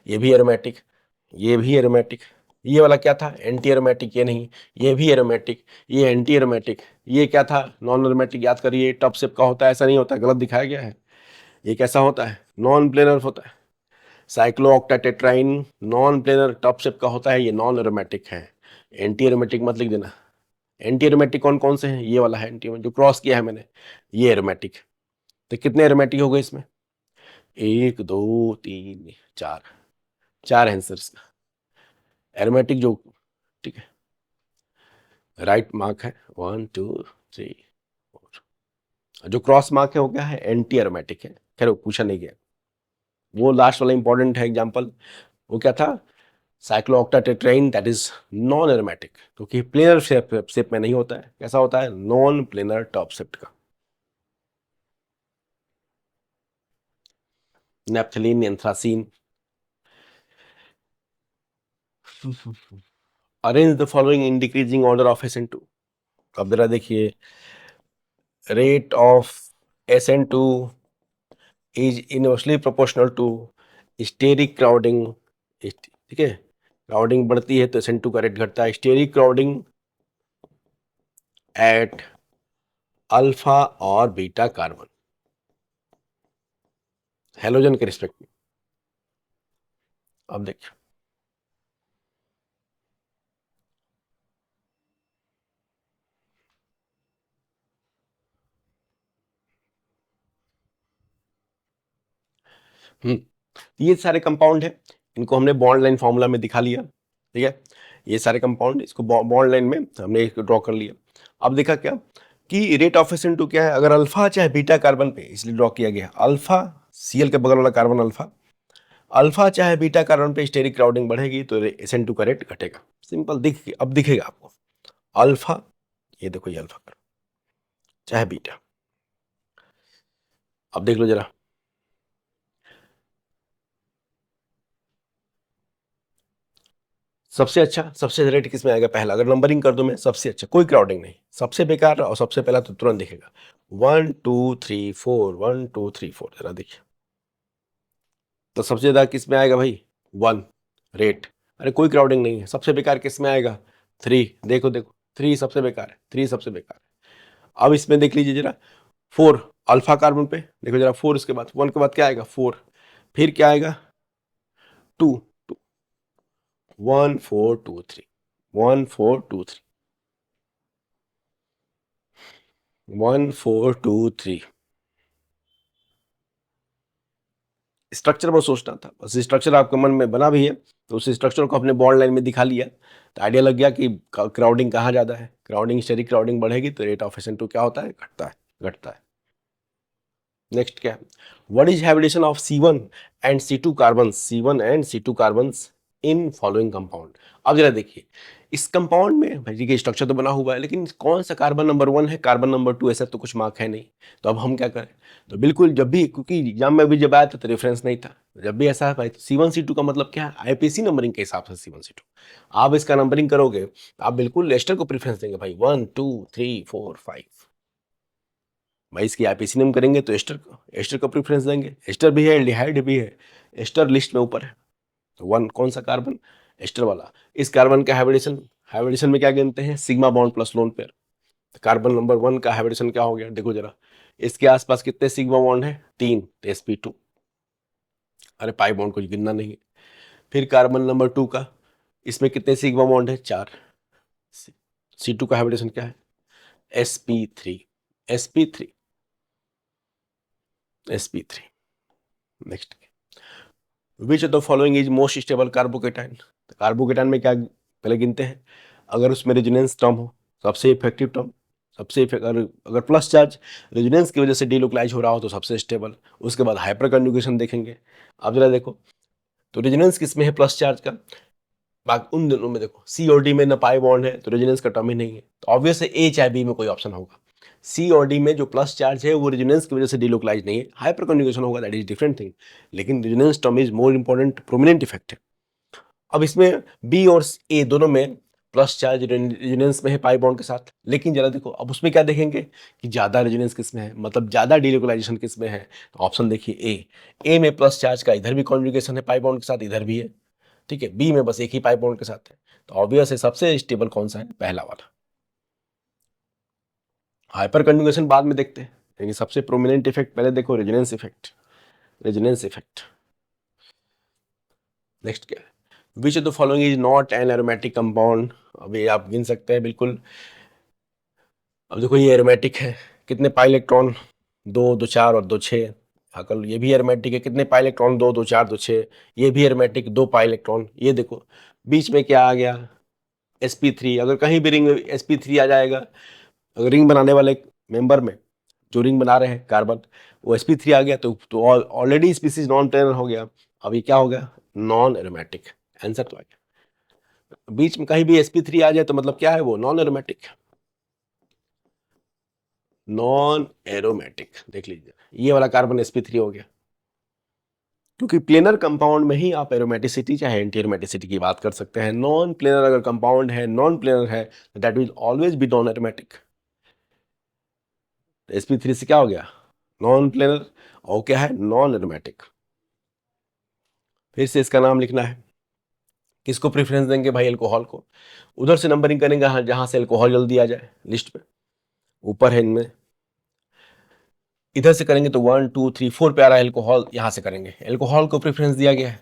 ये भी एरोमेटिक, ये भी एरोमेटिक। ये वाला क्या था, एंटी एरोमेटिक, ये नहीं, ये भी एरोमेटिक, ये एंटी एरोमेटिक। ये क्या था, नॉन एरोमेटिक, याद करिए टफ शेप का होता है, ऐसा नहीं होता, गलत दिखाया गया है। ये कैसा होता है, नॉन प्लेनर होता है। साइक्लोऑक्टाटेट्राइन नॉन प्लेनर टफ शेप का होता है, ये नॉन एरोमेटिक है। एंटी एरोमेटिक मत लिख देना। एंटी एरोमेटिक कौन कौन से हैं, ये वाला है एंटी, जो क्रॉस किया है मैंने, ये एरोमेटिक। तो कितने एरोमेटिक हो गए इसमें, 1 2 3 4, 4 आंसर्स एरोमेटिक जो, ठीक है, राइट मार्क है 1 2 3 4। जो क्रॉस मार्क है वो क्या है, एंटी एरोमेटिक है। खैर वो पूछा नहीं गया, वो लास्ट वाला इंपॉर्टेंट है एग्जाम्पल। वो क्या था, cyclooctatetraene, that is non aromatic, क्योंकि प्लेनर शेप में नहीं होता है। कैसा होता है, नॉन प्लेनर टॉप शेप का। Naphthalene, anthracene. Arrange the following in decreasing order of SN2। अब जरा देखिए, rate of SN2 is inversely proportional to steric crowding. ठीक है, क्राउडिंग बढ़ती है तो SN2 का रेट घटता है। स्टेरिक क्राउडिंग एट अल्फा और बीटा कार्बन, हेलोजन के रिस्पेक्ट में। अब देखिए, ये सारे कंपाउंड है, इनको हमने बॉन्ड लाइन फॉर्मूला में दिखा लिया। ठीक है, ये सारे कंपाउंड, इसको बॉन्ड लाइन में हमने ड्रॉ कर लिया। अब देखा क्या कि रेट ऑफ SN2 क्या है, अगर अल्फा चाहे बीटा कार्बन पे, इसलिए ड्रॉ किया गया अल्फा, Cl के बगल वाला कार्बन अल्फा, अल्फा चाहे बीटा कार्बन पे स्टेरिक क्राउडिंग बढ़ेगी तो SN2 का रेट घटेगा। सिंपल, अब दिखेगा आपको, अल्फा, ये देखो ये अल्फा कार्बन चाहे बीटा। अब देख लो जरा, सबसे अच्छा, सबसे रेट किस में आएगा पहला, अगर नंबरिंग कर दो मैं, सबसे अच्छा कोई क्राउडिंग नहीं, सबसे बेकार और सबसे पहला तो तुरंत दिखेगा 1 2 3 4, 1 2 3 4। जरा देखिए, तो सबसे ज्यादा किस में आएगा भाई, 1 रेट। अरे कोई क्राउडिंग नहीं है, सबसे बेकार किस में आएगा, 3। देखो देखो 3 सबसे बेकार है, 3 सबसे बेकार है। अब इसमें देख लीजिए जरा, 4 अल्फा कार्बन पे देखो जरा, 4 इसके बाद 1 के बाद क्या आएगा, 4, फिर क्या आएगा 2, 1 4 2 3, 1 4 2 3, 1 4 2 3। स्ट्रक्चर पर सोचना था, बस स्ट्रक्चर आपके मन में बना भी है तो उस स्ट्रक्चर को अपने बॉन्ड लाइन में दिखा लिया, तो आइडिया लग गया कि क्राउडिंग कहाँ ज़्यादा है। क्राउडिंग, स्टेरिक क्राउडिंग बढ़ेगी तो रेट ऑफ SN2 क्या होता है, घटता है, घटता है। नेक्स्ट क्या है, what is habitation of C1 and C2 carbon, C1 and C2 carbon in following compound. अब जरा देखिए, इस कंपाउंड में भाई जी स्ट्रक्चर तो बना हुआ है, लेकिन कौन सा कार्बन नंबर 1 है, कार्बन नंबर 2, ऐसा तो कुछ मार्क है नहीं। तो अब हम क्या करें, तो बिल्कुल जब भी, क्योंकि एग्जाम में भी जब आया था तो रेफरेंस नहीं था, जब भी ऐसा है भाई, तो C1 C2 का मतलब क्या है, IPC नंबरिंग के हिसाब से C1 C2। आप इसका नंबरिंग करोगे तो आप बिल्कुल एस्टर को प्रेफरेंस देंगे भाई, 1 2 3 4 5। भाई इसकी IPC नेम करेंगे तो एस्टर को प्रेफरेंस देंगे, एस्टर भी है, एल्डिहाइड भी है, एस्टर लिस्ट में ऊपर है। तो 1 कौन सा कार्बन, एस्टर वाला। इस कार्बन का हाइब्रिडेशन, हाइब्रिडेशन में क्या गिनते हैं, sigma bond plus lone pair. तो कार्बन नंबर 1 का हाइब्रिडेशन क्या हो गया, देखो जरा, इसके आसपास कितने सिग्मा बॉन्ड है, 3, तो sp2। अरे पाई बॉन्ड कुछ गिनना नहीं है। फिर कार्बन नंबर 2 का, इसमें कितने सिग्मा बॉन्ड है, 4। C2 का हाइब्रिडेशन क्या है, sp3, sp3, sp3। Next, which of the following is most stable carbocation. Carbocation में क्या पहले गिनते हैं, अगर उसमें रेजोनेंस टर्म हो, सबसे इफेक्टिव टर्म, अगर प्लस चार्ज रेजोनेंस की वजह से डिलोकलाइज हो रहा हो तो सबसे स्टेबल। उसके बाद हाइपर कंजुगेशन देखेंगे। अब जरा देखो, तो रेजोनेंस किस में है, प्लस चार्ज का, बाकी उन दोनों में देखो सी और डी में ना पाई बॉन्ड है तो रेजोनेंस का टर्म ही नहीं है, तो ऑब्वियस है ए चाहे बी में कोई ऑप्शन होगा। सी और डी में जो प्लस चार्ज है वो रेजोनेंस की वजह से डिलोकलाइज नहीं है, हाइपर कन्जुगेशन होगा, दैट इज डिफरेंट थिंग, लेकिन resonance term is more important, prominent effect है। अब इसमें बी और ए दोनों में प्लस चार्ज रेजोनेंस में है पाई बॉन्ड के साथ, लेकिन जरा देखो अब उसमें क्या देखेंगे कि ज्यादा रेजोनेंस किस में है, मतलब ज्यादा डिलोकलाइजेशन किस में है, तो ऑप्शन देखिए ए में प्लस चार्ज का इधर भी कॉन्जुगेशन है पाई बॉन्ड के साथ, इधर भी है, ठीक है, बी में बस एक ही पाई बॉन्ड के साथ है, तो ऑब्वियस है सबसे स्टेबल कौन सा है, पहला वाला। हाइपर कन्जुगेशन बाद में देखते हैं, लेकिन सबसे प्रोमिनेंट इफेक्ट पहले देखो resonance effect, resonance effect. Next क्या है, which of the following is not an aromatic compound, अभी आप गिन सकते हैं बिल्कुल। अब देखो ये एरोमेटिक है, कितने पाई इलेक्ट्रॉन, दो, दो चार और दो छः। अकल ये भी एरोमेटिक है, कितने पाई इलेक्ट्रॉन, दो, दो चार, दो छः। ये भी एरोमेटिक, दो पाई इलेक्ट्रॉन। ये देखो बीच में क्या आ गया, sp3, अगर कहीं भी रिंग में sp3 आ जाएगा, अगर रिंग बनाने वाले मेंबर में जो रिंग बना रहे हैं कार्बन वो sp3 आ गया तो ऑलरेडी स्पीसीज नॉन प्लेनर हो गया, अब ये क्या हो गया, नॉन एरोमेटिक। आंसर तो आ गया, बीच में कहीं भी sp3 आ जाए तो मतलब क्या है, वो नॉन एरोमेटिक, नॉन एरोमेटिक। देख लीजिए ये वाला कार्बन sp3 हो गया, क्योंकि प्लेनर कंपाउंड में ही आप एरोमेटिसिटी चाहे एंटी एरोमेटिसिटी की बात कर सकते हैं। नॉन प्लेनर अगर कंपाउंड है, नॉन प्लेनर है, that will always be non aromatic. sp3 से क्या हो गया, नॉन प्लेनर, और क्या है, नॉन एरोमेटिक। फिर से इसका नाम लिखना है, किसको प्रेफरेंस देंगे भाई, अल्कोहल को। उधर से नंबरिंग करेंगे जहां से अल्कोहल जल्दी आ जाए लिस्ट में, ऊपर है इनमें। इधर से करेंगे तो 1 2 3 4 पे आ रहा है अल्कोहल, यहां से करेंगे, अल्कोहल को प्रेफरेंस दिया गया है,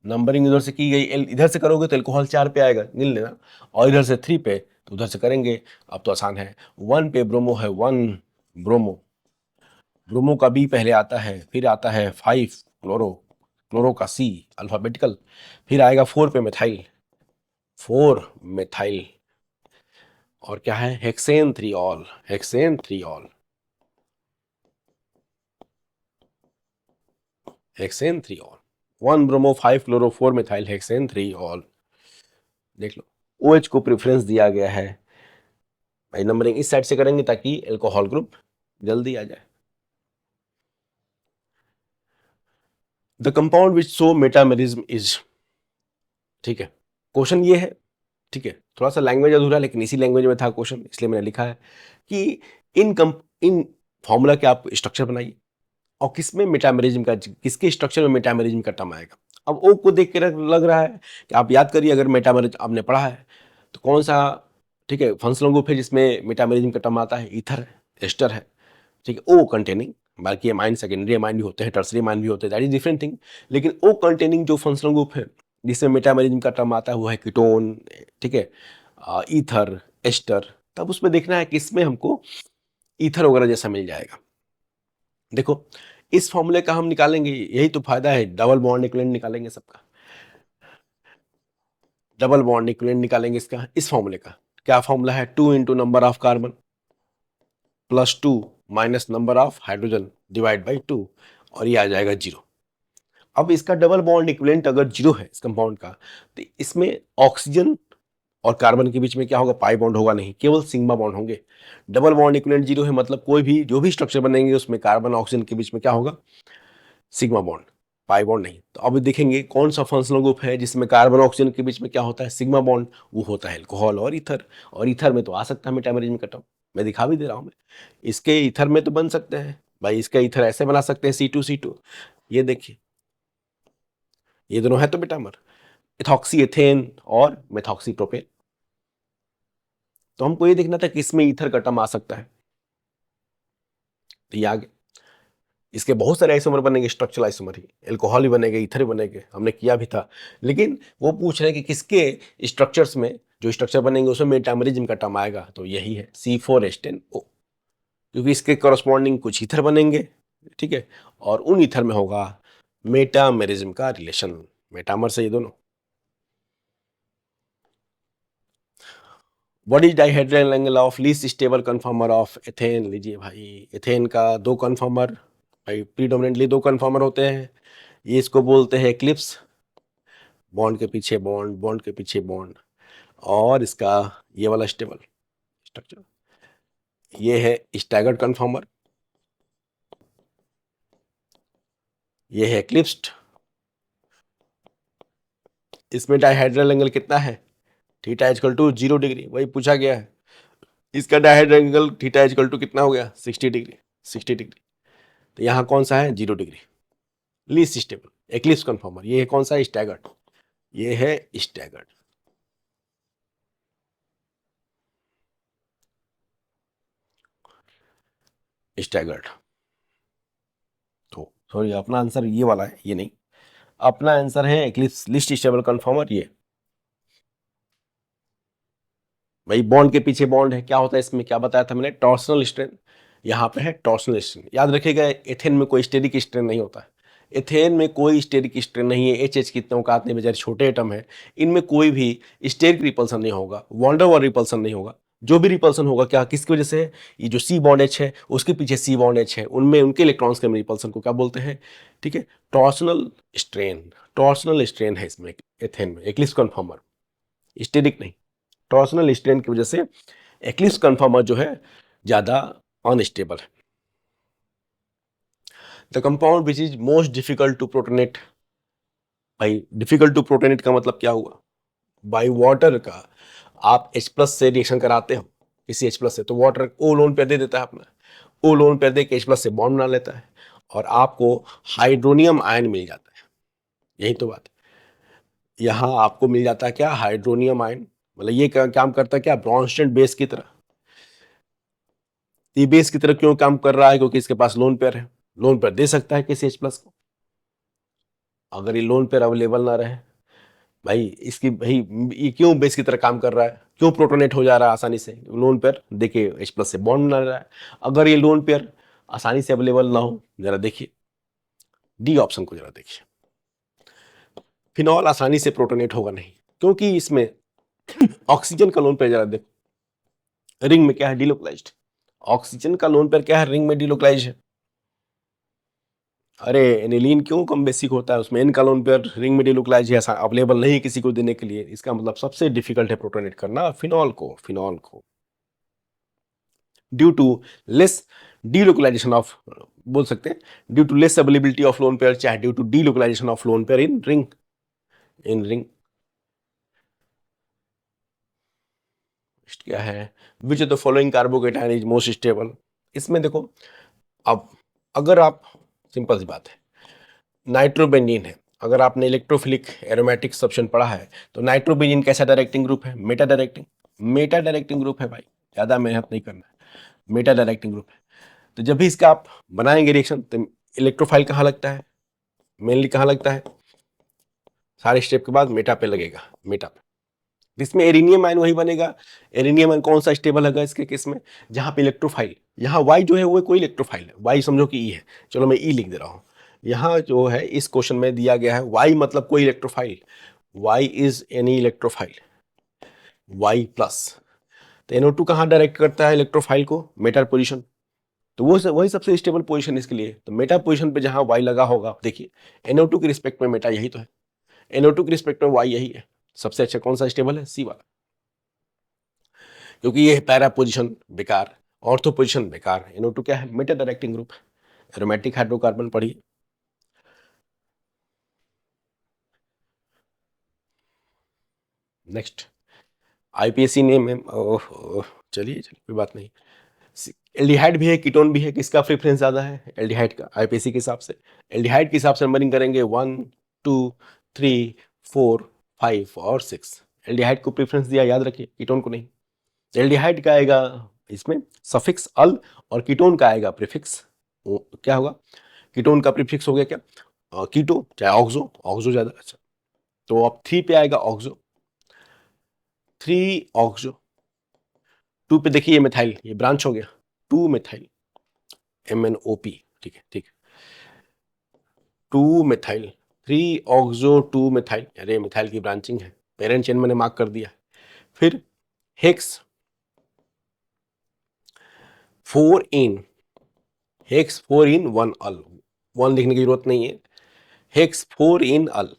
नंबरिंग इधर से की गई। इधर से करोगे तो अल्कोहल 4 पे आएगा, गिन लेना, और इधर से 3 पे, तो उधर से करेंगे, अब तो आसान है। 1 पे ब्रोमो है, 1 ब्रोमो, ब्रोमो का बी पहले आता है, फिर आता है 5 क्लोरो, क्लोरो का सी अल्फाबेटिकल, फिर आएगा 4 पे मिथाइल, 4 मिथाइल, और क्या है, hexane 3 all, hexane 3 all, hexane 3 all, 1 bromo 5 chloro 4 methyl hexane 3 all. देख लो OH को प्रेफरेंस दिया गया है भाई, नंबरिंग इस साइड से करेंगे ताकि अल्कोहल ग्रुप जल्दी आ जाए। The compound which show metamerism is, ठीक है, क्वेश्चन ये है, ठीक है, थोड़ा सा लैंग्वेज अधूरा लेकिन इसी लैंग्वेज में था क्वेश्चन, इसलिए मैंने लिखा है कि इन फॉर्मूला के आप स्ट्रक्चर बनाइए, और किसमें मेटामेरिज्म का, किसके स्ट्रक्चर में मेटामेरिज्म का टर्म आएगा। अब ओ को देख के लग रहा है कि आप याद करिए, अगर मेटामेरिज्म आपने पढ़ा है तो कौन सा, ठीक है, फंक्शनल ग्रुप है जिसमें मेटामेरिज्म का टर्म आता है, ईथर है, एस्टर है, ठीक है, ओ कंटेनिंग, बाकी अमाइन सेकेंडरी अमाइन भी होते हैं, टर्सरी अमाइन भी होते हैं, दैट इज डिफरेंट थिंग, लेकिन ओ कंटेनिंग जो फंक्शनल ग्रुप है जिसमें मेटामेरिज्म का टर्म आता है वो है कीटोन, ठीक है, ईथर, एस्टर। तब उसमें देखना है कि इसमें हमको ईथर वगैरह जैसा मिल जाएगा। देखो इस फॉर्मूले का हम निकालेंगे, यही तो फायदा है, डबल बॉन्ड इक्विवेलेंट निकालेंगे सबका, डबल बॉन्ड इक्विवेलेंट निकालेंगे इसका, इस फॉर्मूले का क्या फॉर्मूला है, 2 into number of carbon plus 2 minus number of hydrogen divide by 2, और ये आ जाएगा 0। अब इसका डबल बॉन्ड इक्विवेलेंट अगर 0 है इस कंपाउंड का, तो इसमें ऑक्सीजन और कार्बन के बीच में क्या होगा, पाई बॉन्ड होगा नहीं, केवल सिग्मा बॉन्ड होंगे। डबल बॉन्ड इक्विवेलेंट 0 है मतलब कोई भी जो भी स्ट्रक्चर बनेंगे उसमें कार्बन ऑक्सीजन के बीच में क्या होगा, सिग्मा बॉन्ड, पाई बॉन्ड नहीं। तो अब देखेंगे कौन सा फंक्शनल ग्रुप है जिसमें कार्बन ऑक्सीजन के बीच में क्या होता है, सिग्मा बॉन्ड, वो होता है अल्कोहल और ईथर। और ईथर में तो आ सकता है मेटामेरिज्म का टर्म, मैं दिखा भी दे रहा हूं, मैं इसके ईथर में तो बन सकते हैं भाई, इसका ईथर ऐसे बना सकते हैं C2C2, ये देखिए ये दोनों है तो मेटामर, इथॉक्सी एथेन और मेथॉक्सी प्रोपेन। तो हमको ये देखना था कि इसमें ईथर का टर्म आ सकता है, तो ये आ गया। इसके बहुत सारे आइसोमर बनेंगे, स्ट्रक्चरल आइसोमर ही, अल्कोहल भी बनेंगे, ईथर भी बनेंगे, हमने किया भी था, लेकिन वो पूछ रहे हैं कि किसके स्ट्रक्चर्स में, जो स्ट्रक्चर बनेंगे उसमें मेटामेरिज्म का टर्म आएगा, तो यही है C4H10O, क्योंकि इसके कॉरस्पॉन्डिंग कुछ ईथर बनेंगे, ठीक है, और उन ईथर में होगा मेटामेरिज्म का रिलेशन, मेटामर से ये दोनों। What is dihedral angle of least stable कन्फर्मर of ethane, लीजिए भाई, एथेन का दो कन्फर्मर भाई, प्रीडोमिनेंटली दो कन्फर्मर होते हैं, ये इसको बोलते हैं एक्लिप्स, बॉन्ड के पीछे बॉन्ड, बॉन्ड के पीछे बॉन्ड, और इसका ये वाला स्टेबल स्ट्रक्चर, ये है स्टैगर्ड कन्फॉर्मर, ये है एक्लिप्स्ड। इसमें डायहेड्रल एंगल कितना है, थीटा इक्वल टू 0 डिग्री, वही पूछा गया है। इसका dihedral angle theta equal to कितना हो गया, 60 डिग्री, 60 डिग्री। तो यहाँ कौन सा है, 0 degree, least stable eclipse conformer. ये है कौन सा, स्टैगर्ड, ये है स्टैगर्ड। स्टैगर्ड, तो सॉरी अपना आंसर ये वाला है, ये नहीं, अपना आंसर है एक्लिप्स लिस्ट स्टेबल कन्फॉर्मर। ये भाई बॉन्ड के पीछे बॉन्ड है, क्या होता है इसमें, क्या बताया था मैंने, टॉर्सनल स्ट्रेन। यहाँ पे है टॉर्सनल स्ट्रेन, याद रखिएगा। एथेन में कोई स्टेरिक स्ट्रेन नहीं होता है, एथेन में कोई स्टेरिक स्ट्रेन नहीं है। एच की इतने औकात नहीं, बेचारे छोटे एटम है, इनमें कोई भी स्टेरिक रिपल्सन नहीं होगा, वॉन्डर वाल रिपल्सन नहीं होगा। जो भी रिपल्सन होगा क्या, किसकी वजह से है, ये जो सी बॉन्ड एच है उसके पीछे सी बॉन्ड एच है, उनमें उनके इलेक्ट्रॉन्स के रिपल्सन को क्या बोलते हैं, ठीक है, टॉर्सनल स्ट्रेन। टॉर्सनल स्ट्रेन है इसमें एथेन में, एक्लिप्स कन्फॉर्मर, स्टेरिक नहीं। टॉर्सनल स्ट्रेन की वजह से एक्लिप्स कन्फॉर्मर जो है ज्यादा अनस्टेबल है। The compound which is most difficult to protonate, भाई डिफिकल्ट टू प्रोटोनेट का मतलब क्या हुआ, बाई वाटर का आप H+ से रिएक्शन कराते हो किसी H+ से, तो वाटर O लोन पेयर दे देता है अपना, O लोन पेयर दे के H+ से बॉन्ड बना लेता है और आपको हाइड्रोनियम आयन मिल जाता है। यही तो बात है, यहाँ आपको मिल जाता है क्या, हाइड्रोनियम आयन। मतलब ये काम करता है क्या, ब्रॉन्स्टेड बेस की तरह। ये बेस की तरह क्यों काम कर रहा है, क्योंकि इसके पास लोन पेयर है, लोन पेयर दे सकता है किसी H+ को। अगर ये लोन पेयर अवेलेबल ना रहे, भाई इसकी भाई ये क्यों बेस की तरह काम कर रहा है, क्यों प्रोटोनेट हो जा रहा है आसानी से, लोन पेयर देखिए H+ से बॉन्ड बना रहा है। अगर ये लोन पेयर आसानी से अवेलेबल ना हो, जरा देखिए डी ऑप्शन को, जरा देखिए, फिनॉल आसानी से प्रोटोनेट होगा नहीं, क्योंकि इसमें ऑक्सीजन का लोन पेयर, जरा देखो रिंग में क्या है, डिलोकलाइज्ड। ऑक्सीजन का लोन पेयर क्या है, रिंग में डिलोकलाइज है। अरे एनिलीन क्यों कम बेसिक होता है, उसमें एन का लोन पेयर रिंग में डिलोकलाइज है, अवेलेबल नहीं है किसी को देने के लिए। इसका मतलब सबसे डिफिकल्ट है प्रोटोनेट करना फिनॉल को, फिनॉल को, due to less delocalisation of, बोल सकते हैं due to less availability of lone pair, चाहे due to delocalisation of lone pair in ring, in ring. क्या है, which of the following carbocation is most stable. इसमें देखो, अब अगर आप, सिंपल सी बात है, नाइट्रोबेंजीन है, अगर आपने इलेक्ट्रोफिलिक एरोमेटिक सब्स्टेंस पढ़ा है, तो नाइट्रोबेंजीन कैसा डायरेक्टिंग ग्रुप है, Meta directing, Meta directing group है भाई, ज्यादा मेहनत नहीं करना है, मेटा डायरेक्टिंग ग्रुप है। तो जब भी इसका आप बनाएंगे रिएक्शन, तो इलेक्ट्रोफाइल कहाँ लगता है, मेनली कहाँ लगता है, सारे स्टेप के बाद मेटा पे लगेगा, मेटा पे। इसमें एरिनियम आयन वही बनेगा। एरिनियम आयन कौन सा स्टेबल है इसके केस में, जहां पे इलेक्ट्रोफाइल, यहाँ वाई जो है वो कोई इलेक्ट्रोफाइल है, वाई समझो कि ई है, चलो मैं ई लिख दे रहा हूँ। यहाँ जो है इस क्वेश्चन में दिया गया है वाई मतलब कोई electrophile, Y is any electrophile, Y plus. तो NO2 कहाँ डायरेक्ट करता है इलेक्ट्रोफाइल को, मेटा पोजिशन, तो वो वही सबसे स्टेबल पोजीशन इसके लिए। तो मेटा पोजीशन पे जहां वाई लगा होगा, देखिए NO2 के रिस्पेक्ट में मेटा यही तो है, NO2 के रिस्पेक्ट में वाई यही है, सबसे अच्छा कौन सा स्टेबल है, सी वाला, क्योंकि ये पैरा पोजीशन बेकार, ऑर्थो पोजीशन बेकार। NO2 क्या है, Meta directing group, aromatic hydrocarbon पढ़िए। नेक्स्ट IPSC नेम है, चलिए चलिए कोई बात नहीं। एल्डिहाइड भी है, कीटोन भी है, किसका प्रेफरेंस ज्यादा है, एल्डिहाइड का, IPSC के हिसाब से। एल्डिहाइड के हिसाब से नंबरिंग करेंगे 1 2 3 4 5 और 6। एल्डिहाइड को प्रेफरेंस दिया, याद रखिए, कीटोन को नहीं। एल्डिहाइड का आएगा इसमें सफिक्स अल, और कीटोन का आएगा प्रीफिक्स, क्या होगा, कीटोन का प्रीफिक्स हो गया क्या, कीटो, चाहे ऑक्सो, ऑक्सो ज्यादा अच्छा। तो अब 3 पे आएगा ऑक्सो, 3 ऑक्सो। 2 पे देखिए ये मिथाइल, ये ब्रांच हो गया, 2 मिथाइल, MnOP, ठीक है, ठीक है, 2 मिथाइल, 3 ऑक्सो 2 मिथाइल, अरे मिथाइल की ब्रांचिंग है, पेरेंट चेन मैंने मार्क कर दिया। फिर हेक्स 4 इन, हेक्स 4 इन 1 अल, 1 लिखने की जरूरत नहीं है, हेक्स 4 इन अल,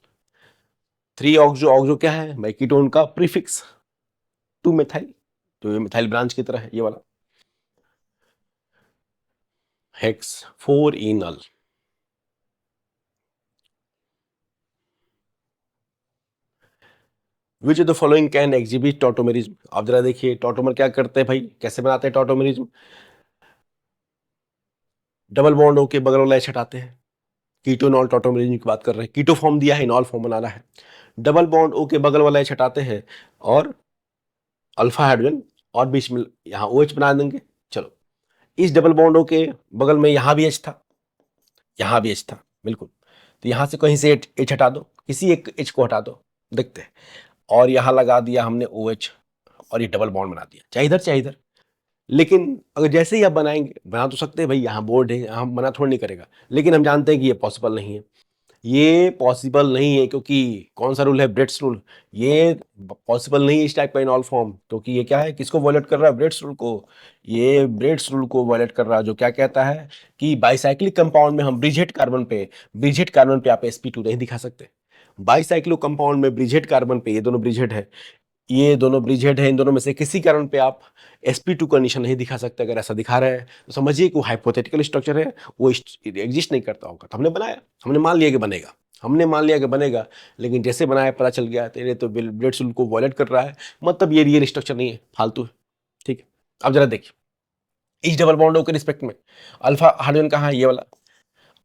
3 ऑक्सो, ऑक्सो क्या है भाई, कीटोन का प्रीफिक्स, 2 मिथाइल, तो ये मिथाइल ब्रांच की तरह है ये वाला। Hex 4 enal, which of the following can exhibit tautomerism. आप जरा देखिए टॉटोमर क्या करते हैं भाई, कैसे बनाते हैं टॉटोमेरिज्म, डबल बॉन्ड होके बगल वाला एच हटाते हैं, कीटोनॉल टॉटोमेरिज्म की बात कर रहे हैं, कीटो फॉर्म दिया है, इनॉल फॉर्म बनाना है, डबल बॉन्ड ओ के बगल वाला एच हटाते हैं और अल्फा हाइड्रोजन और बीच में यहाँ ओ OH बना देंगे। चलो, इस डबल बॉन्ड ओ के बगल में यहाँ भी एच था, यहाँ भी एच था, बिल्कुल, तो यहाँ से कहीं से एच हटा दो, किसी एक एच को हटा दो, देखते हैं, और यहाँ लगा दिया हमने ओ OH और ये डबल बॉन्ड बना दिया, चाहे इधर चाहे इधर। लेकिन अगर जैसे ही आप बनाएंगे, बना तो सकते हैं भाई, यहाँ बोर्ड है, यहाँ मना थोड़ा नहीं करेगा, लेकिन हम जानते हैं कि ये पॉसिबल नहीं है, ये पॉसिबल नहीं है, क्योंकि कौन सा रूल है, ब्रेड्स रूल, ये पॉसिबल नहीं है इस टाइप का इनॉल फॉर्म, क्योंकि ये क्या है, किसको वायलेट कर रहा है, ब्रेड्स रूल को, ये ब्रेड्स रूल को वायलेट कर रहा है, जो क्या कहता है कि बाइसाइक्लिक कंपाउंड में हम ब्रिजेट कार्बन पे आप sp2 नहीं दिखा सकते, बाइसाइक्लिक कंपाउंड में ब्रिजेट कार्बन पे, ये दोनों ब्रिजेट है, ये दोनों ब्रिजेट है, इन दोनों में से किसी कारण पे आप sp2 का निशान नहीं दिखा सकते। अगर ऐसा दिखा रहे हैं तो समझिए कि वो हाइपोथेटिकल स्ट्रक्चर है, वो एग्जिस्ट नहीं करता होगा, तो हमने बनाया, हमने मान लिया कि बनेगा, हमने मान लिया कि बनेगा, लेकिन जैसे बनाया पता चल गया तेरे तो ब्रेड्स रूल को वॉयलेट कर रहा है, मतलब ये रियल स्ट्रक्चर नहीं है, फालतू है। ठीक है, अब जरा देखिए इस डबल बॉन्डों के रिस्पेक्ट में अल्फा हाइड्रोजन कहाँ है, ये वाला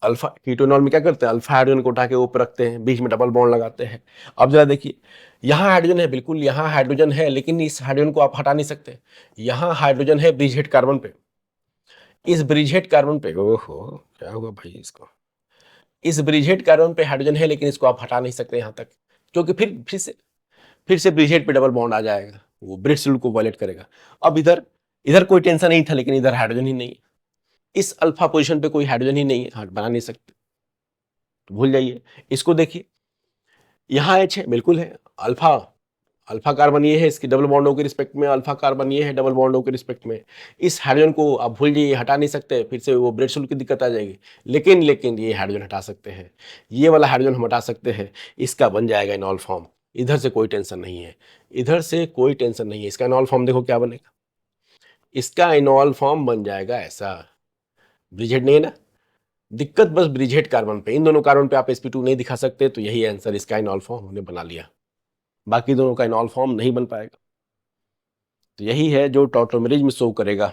अल्फा, कीटोनॉल में क्या करते हैं, अल्फा हाइड्रोजन को उठा के ऊपर रखते हैं, बीच में डबल बॉन्ड लगाते हैं। अब जरा देखिए, यहाँ हाइड्रोजन है, बिल्कुल यहाँ हाइड्रोजन है, लेकिन इस हाइड्रोजन को आप हटा नहीं सकते, यहाँ हाइड्रोजन है ब्रिजहेड कार्बन पे, इस ब्रिजहेड कार्बन पे, ओहो क्या होगा भाई इसको, इस ब्रिजहेड कार्बन पे हाइड्रोजन है, लेकिन इसको आप हटा नहीं सकते यहाँ तक, क्योंकि फिर से ब्रिजहेड पे डबल बॉन्ड आ जाएगा, वो ब्रिड्स रूल को वायलेट करेगा। अब इधर इधर कोई टेंशन नहीं था, लेकिन इधर हाइड्रोजन ही नहीं है, इस अल्फा पोजीशन पे कोई हाइड्रोजन ही नहीं है, हाँ, बना नहीं सकते, तो भूल जाइए। इसको देखिए, यहाँ एच है, बिल्कुल है, अल्फा अल्फा कार्बन ये है, इसकी डबल बॉन्डों के रिस्पेक्ट में अल्फा कार्बन ये है, डबल बॉन्डों के रिस्पेक्ट में, इस हाइड्रोजन को आप भूल जाइए, हटा नहीं सकते, फिर से वो ब्रेड की दिक्कत आ जाएगी, लेकिन ये हाइड्रोजन हटा सकते हैं, ये वाला हाइड्रोजन हम हटा सकते हैं, इसका बन जाएगा इनॉल फॉर्म, इधर से कोई टेंशन नहीं है, इधर से कोई टेंशन नहीं है, इसका इनॉल फॉर्म देखो क्या बनेगा, इसका इनॉल फॉर्म बन जाएगा ऐसा, ब्रिजेड नहीं है ना, दिक्कत बस ब्रिजेड कार्बन पे, इन दोनों कार्बन पे आप sp2 नहीं दिखा सकते, तो यही आंसर, इसका इनॉल फॉर्म हमने बना लिया, बाकी दोनों का इनॉल फॉर्म नहीं बन पाएगा, तो यही है जो टॉटोमेरिज में शो करेगा।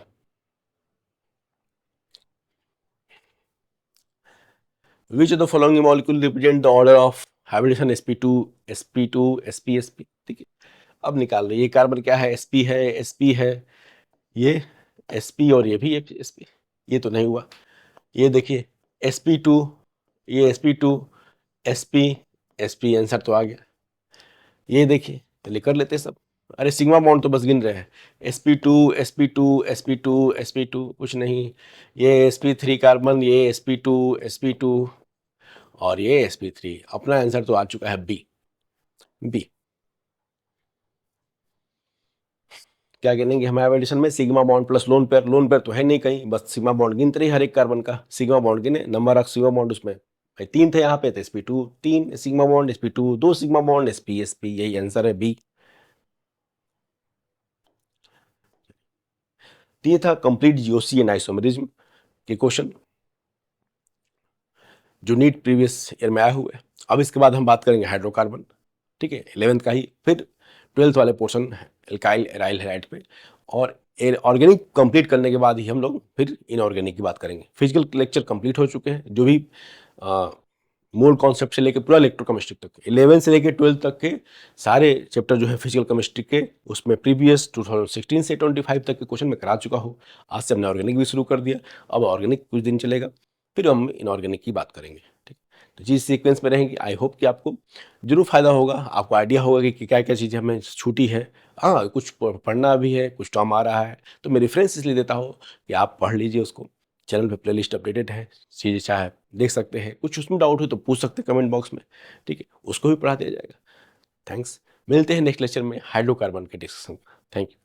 Which of the following molecule represent the order of hybridisation sp2 sp2 sp ठीक है, अब निकाल लो, ये कार्बन क्या है, sp है, ये sp और ये भी sp, ये तो नहीं हुआ, ये देखिए sp2, ये sp2 sp sp, आंसर तो आ गया, ये देखिए पहले कर लेते सब, अरे सिग्मा बॉन्ड तो बस गिन रहे हैं, sp2 sp2 sp2 sp2 कुछ नहीं, ये sp3 कार्बन, ये sp2 और ये sp3, अपना आंसर तो आ चुका है बी, बी। क्या गिनेंगे हमारे एडिशन में, sigma bond plus lone pair तो है नहीं कहीं, बस सिग्मा बॉन्ड गिनते रही हर एक कार्बन का, सिग्मा बॉन्ड गिने, नंबर ऑफ सिग्मा बॉन्ड उसमें भाई 3 थे, यहाँ पे थे sp2 3 sigma bond, sp2 2 sigma bond, sp यही आंसर है बी। तो ये था कंप्लीट जीओसी एंड आइसोमेरिज्म के क्वेश्चन, जो नीट प्रीवियस ईयर में आए हुए। अब इसके बाद हम बात करेंगे हाइड्रोकार्बन, ठीक है, 11th का ही, फिर 12th वाले पोर्शन एल्काइल एराइल हैलाइड पे, और ऑर्गेनिक कंप्लीट करने के बाद ही हम लोग फिर इनऑर्गेनिक की बात करेंगे। फिजिकल लेक्चर कंप्लीट हो चुके हैं, जो भी मूल कॉन्सेप्ट से लेकर पूरा इलेक्ट्रोकेमिस्ट्री तक, 11 से लेकर 12 तक के सारे चैप्टर जो है फिजिकल केमिस्ट्री के, उसमें प्रीवियस 2016 से 25 तक के क्वेश्चन मैं करा चुका हूँ। आज से हमने ऑर्गेनिक भी शुरू कर दिया, अब ऑर्गेनिक कुछ दिन चलेगा, फिर हम इनऑर्गेनिक की बात करेंगे, ठीक। तो चीज़ सीक्वेंस में रहेंगी, आई होप कि आपको जरूर फायदा होगा, आपको आइडिया होगा कि क्या क्या चीज़ें हमें छूटी है, हाँ कुछ पढ़ना भी है, कुछ टर्म आ रहा है, तो मैं रेफरेंस इसलिए देता हूँ कि आप पढ़ लीजिए उसको, चैनल पे प्लेलिस्ट अपडेटेड है, चीज़ें चाहे देख सकते हैं, कुछ उसमें डाउट हो तो पूछ सकते हैं कमेंट बॉक्स में, ठीक है, उसको भी पढ़ा दिया जाएगा। थैंक्स, मिलते हैं नेक्स्ट लेक्चर में हाइड्रोकार्बन के डिस्कशन। Thank you.